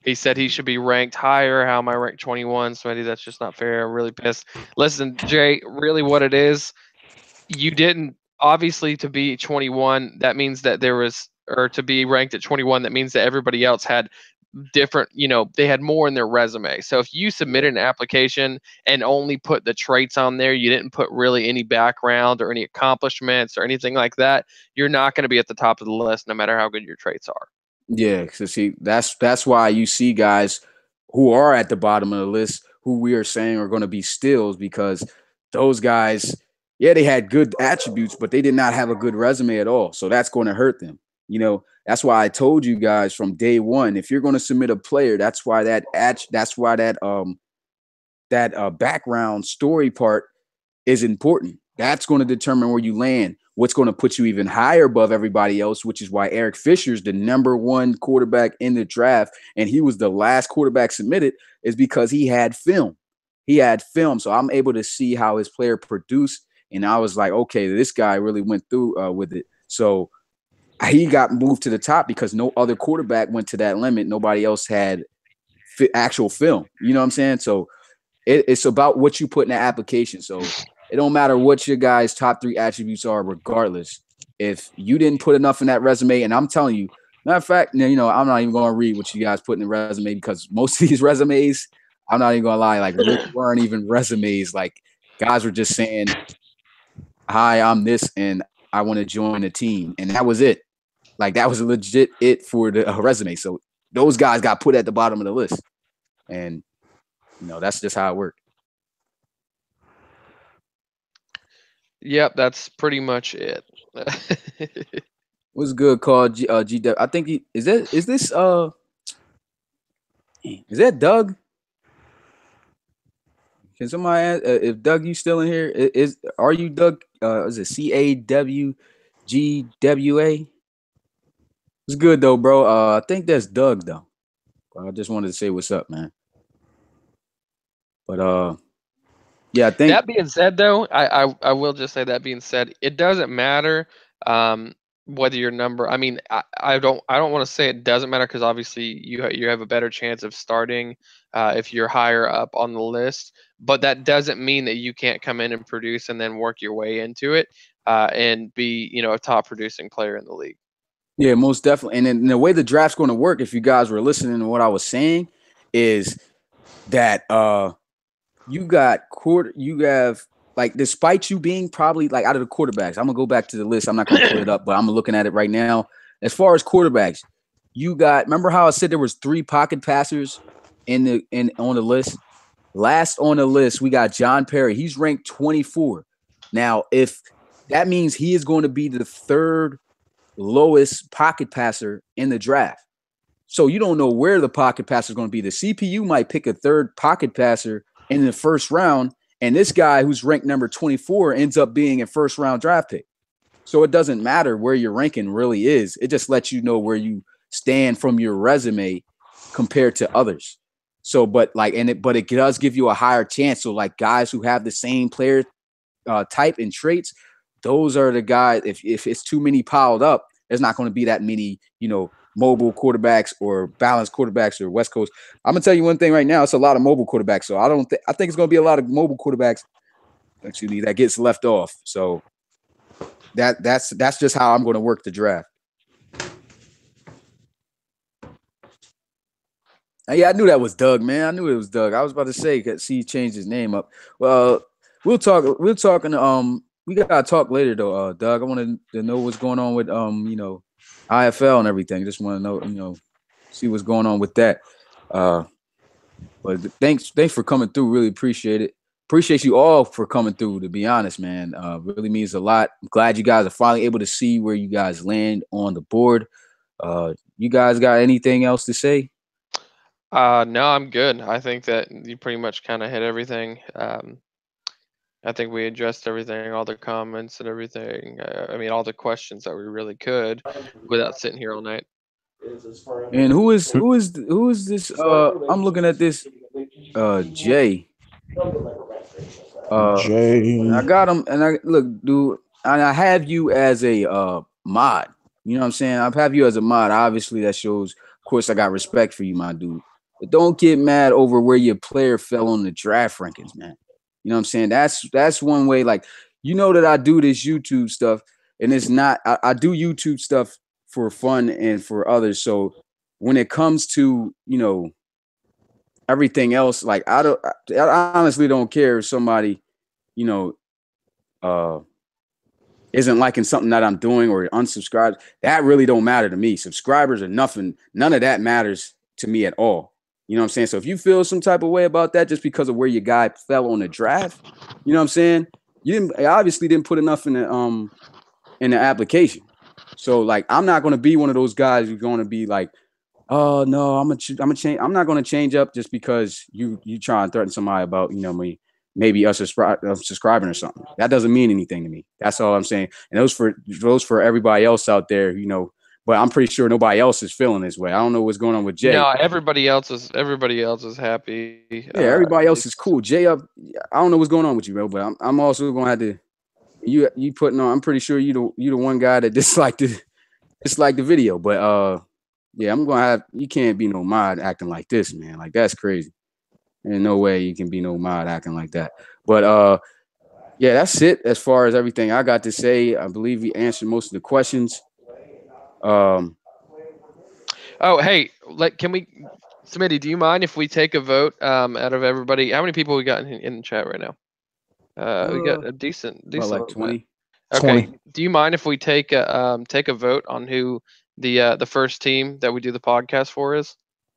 He said he should be ranked higher. How am I ranked 21? Sweaty, that's just not fair. I'm really pissed. Listen, Jay, really what it is, you didn't, obviously, to be 21, that means that or to be ranked at 21, that means that everybody else had different, they had more in their resume. So if you submitted an application and only put the traits on there, you didn't put really any background or any accomplishments or anything like that, you're not going to be at the top of the list no matter how good your traits are. Yeah, so see, that's why you see guys who are at the bottom of the list who we are saying are going to be steals because those guys, yeah, they had good attributes, but they did not have a good resume at all. So that's going to hurt them. That's why I told you guys from day one, if you're going to submit a player, that's why that background story part is important. That's going to determine where you land. What's going to put you even higher above everybody else, which is why Eric Fisher's the number 1 quarterback in the draft, and he was the last quarterback submitted, is because he had film. So I'm able to see how his player produced, and I was like, okay, this guy really went through with it. So he got moved to the top because no other quarterback went to that limit. Nobody else had actual film. You know what I'm saying? So It's about what you put in the application. So it don't matter what your guys' top 3 attributes are, regardless. If you didn't put enough in that resume, and I'm telling you, matter of fact, you know, I'm not even going to read what you guys put in the resume, because most of these resumes, I'm not even going to lie, like, really weren't even resumes. Like, guys were just saying, "Hi, I'm this, and I want to join the team," and that was it. Like, that was legit it for the resume. So those guys got put at the bottom of the list, and you know, that's just how it worked. Yep, that's pretty much it. What's good, called GW? I think is that Doug? Can somebody ask if Doug, you still in here? Are you Doug? Is it CAWGWA? It's good though, bro. I think that's Doug though. I just wanted to say what's up, man. But yeah, I think that being said, though, I will just say, that being said, it doesn't matter whether your number. I mean, I don't want to say it doesn't matter, because obviously you have a better chance of starting if you're higher up on the list. But that doesn't mean that you can't come in and produce and then work your way into it and be, you know, a top producing player in the league. Yeah, most definitely. And then the way the draft's going to work, if you guys were listening to what I was saying, is that you have, like, despite you being probably like out of the quarterbacks, I'm gonna go back to the list. I'm not gonna pull it up, but I'm looking at it right now. As far as quarterbacks, you got, remember how I said there was 3 pocket passers on the list? Last on the list, we got John Perry. He's ranked 24. Now, if that means he is going to be the 3rd lowest pocket passer in the draft. So you don't know where the pocket passer is going to be. The CPU might pick a 3rd pocket passer in the 1st round, and this guy who's ranked number 24 ends up being a 1st round draft pick. So it doesn't matter where your ranking really is. It just lets you know where you stand from your resume compared to others. So, but it does give you a higher chance. So, like, guys who have the same player type and traits, those are the guys. If it's too many piled up, there's not going to be that many, you know, mobile quarterbacks or balanced quarterbacks or West Coast. I'm gonna tell you one thing right now: it's a lot of mobile quarterbacks. So I think it's going to be a lot of mobile quarterbacks, that gets left off. So that's just how I'm going to work the draft. Yeah, I knew that was Doug, man. I knew it was Doug. I was about to say, because he changed his name up. Well, we'll talk. We gotta talk later though, Doug. I wanted to know what's going on with you know, IFL and everything. Just want to know, you know, see what's going on with that. But thanks for coming through. Really appreciate it. Appreciate you all for coming through, to be honest, man. Really means a lot. I'm glad you guys are finally able to see where you guys land on the board. You guys got anything else to say? No, I'm good. I think that you pretty much kind of hit everything. I think we addressed everything, all the comments and everything. I mean, all the questions that we really could without sitting here all night. And who is this? I'm looking at this. Jay. Jay. I got him, and I look, dude. And I have you as a mod. You know what I'm saying? I have you as a mod. Obviously, that shows. Of course, I got respect for you, my dude. But don't get mad over where your player fell on the draft rankings, man. You know what I'm saying? That's one way. Like, you know that I do this YouTube stuff, and it's not. I do YouTube stuff for fun and for others. So when it comes to, you know, everything else, like, I honestly don't care if somebody, you know, isn't liking something that I'm doing or unsubscribes. That really don't matter to me. Subscribers or nothing. None of that matters to me at all. You know what I'm saying? So if you feel some type of way about that just because of where your guy fell on the draft, you know what I'm saying? You obviously didn't put enough in the application. So, like, I'm not going to be one of those guys who's going to be like, oh no, I'm gonna change. I'm not going to change up just because you try and threaten somebody about, you know, me, maybe us subscribing or something. That doesn't mean anything to me. That's all I'm saying. And those for everybody else out there, you know. But I'm pretty sure nobody else is feeling this way. I don't know what's going on with Jay. No, everybody else is happy. Yeah, everybody else is cool. Jay, I don't know what's going on with you, bro. But I'm also going to have to. You putting on. I'm pretty sure you the one guy that disliked the video. But yeah, I'm gonna have. You can't be no mod acting like this, man. Like, that's crazy. In no way you can be no mod acting like that. But yeah, that's it as far as everything I got to say. I believe we answered most of the questions. Oh, hey, can we, Smitty? Do you mind if we take a vote out of everybody? How many people we got in the chat right now? We got a decent about like 20. Okay. 20. Do you mind if we take a vote on who the first team that we do the podcast for is?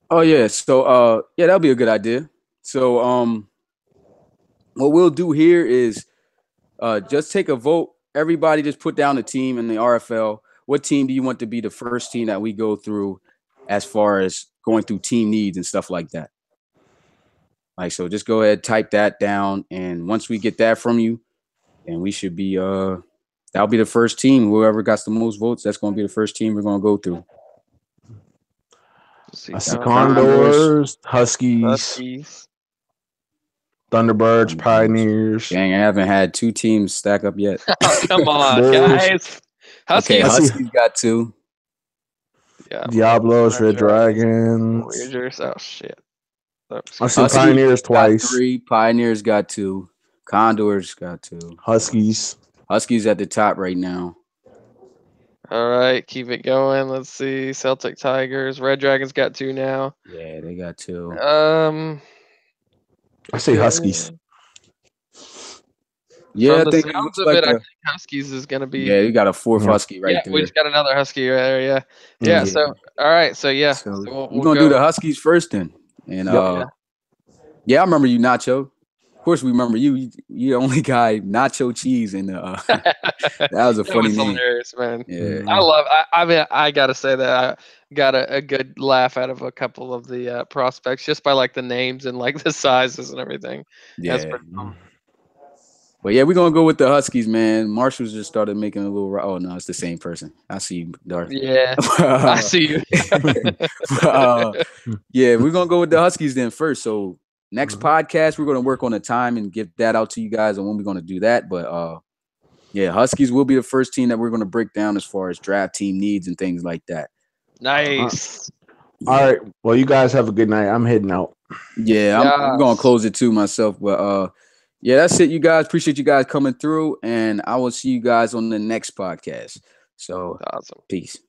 Oh yeah, so yeah, that'll be a good idea. So what we'll do here is just take a vote. Everybody just put down a team in the RFL. What team do you want to be the first team that we go through as far as going through team needs and stuff like that? Like, so just go ahead, type that down, and once we get that from you, then we should be that'll be the first team. Whoever got the most votes, that's going to be the first team we're going to go through. I see Condors, Huskies, Thunderbirds, Pioneers. Dang, I haven't had 2 teams stack up yet. Oh, come on, guys. Huskies. Okay, Huskies got 2. Yeah, Diablos, Red Dragons. Voyagers. Oh shit. I see Pioneers twice. 3. Pioneers got 2. Condors got 2. Huskies at the top right now. All right, keep it going. Let's see. Celtic Tigers. Red Dragons got 2 now. Yeah, they got 2. I say Huskies. Yeah, I think it looks like I think Huskies is gonna be. Yeah, you got a 4th Husky right there. We just got another Husky right there. Yeah. So all right. So yeah. So we're gonna do the Huskies first then. And yeah, I remember you, Nacho. Of course, we remember you. You the only guy, Nacho Cheese, in the. That was a funny name. Hilarious, man. Yeah, I mean, I gotta say that I got a good laugh out of a couple of the prospects just by like the names and like the sizes and everything. Yeah. That's pretty cool. But yeah, we're gonna go with the Huskies, man. Marshall's just started making a little. Oh no, it's the same person. I see you, Darth. Yeah, I see you. Yeah, we're gonna go with the Huskies then first. So next podcast, we're gonna work on a time and get that out to you guys on when we're gonna do that. But yeah, Huskies will be the first team that we're gonna break down as far as draft team needs and things like that. Nice. All right. Well, you guys have a good night. I'm heading out. Yeah, I'm gonna close it too myself, but yeah, that's it, you guys. Appreciate you guys coming through, and I will see you guys on the next podcast. So, awesome. Peace.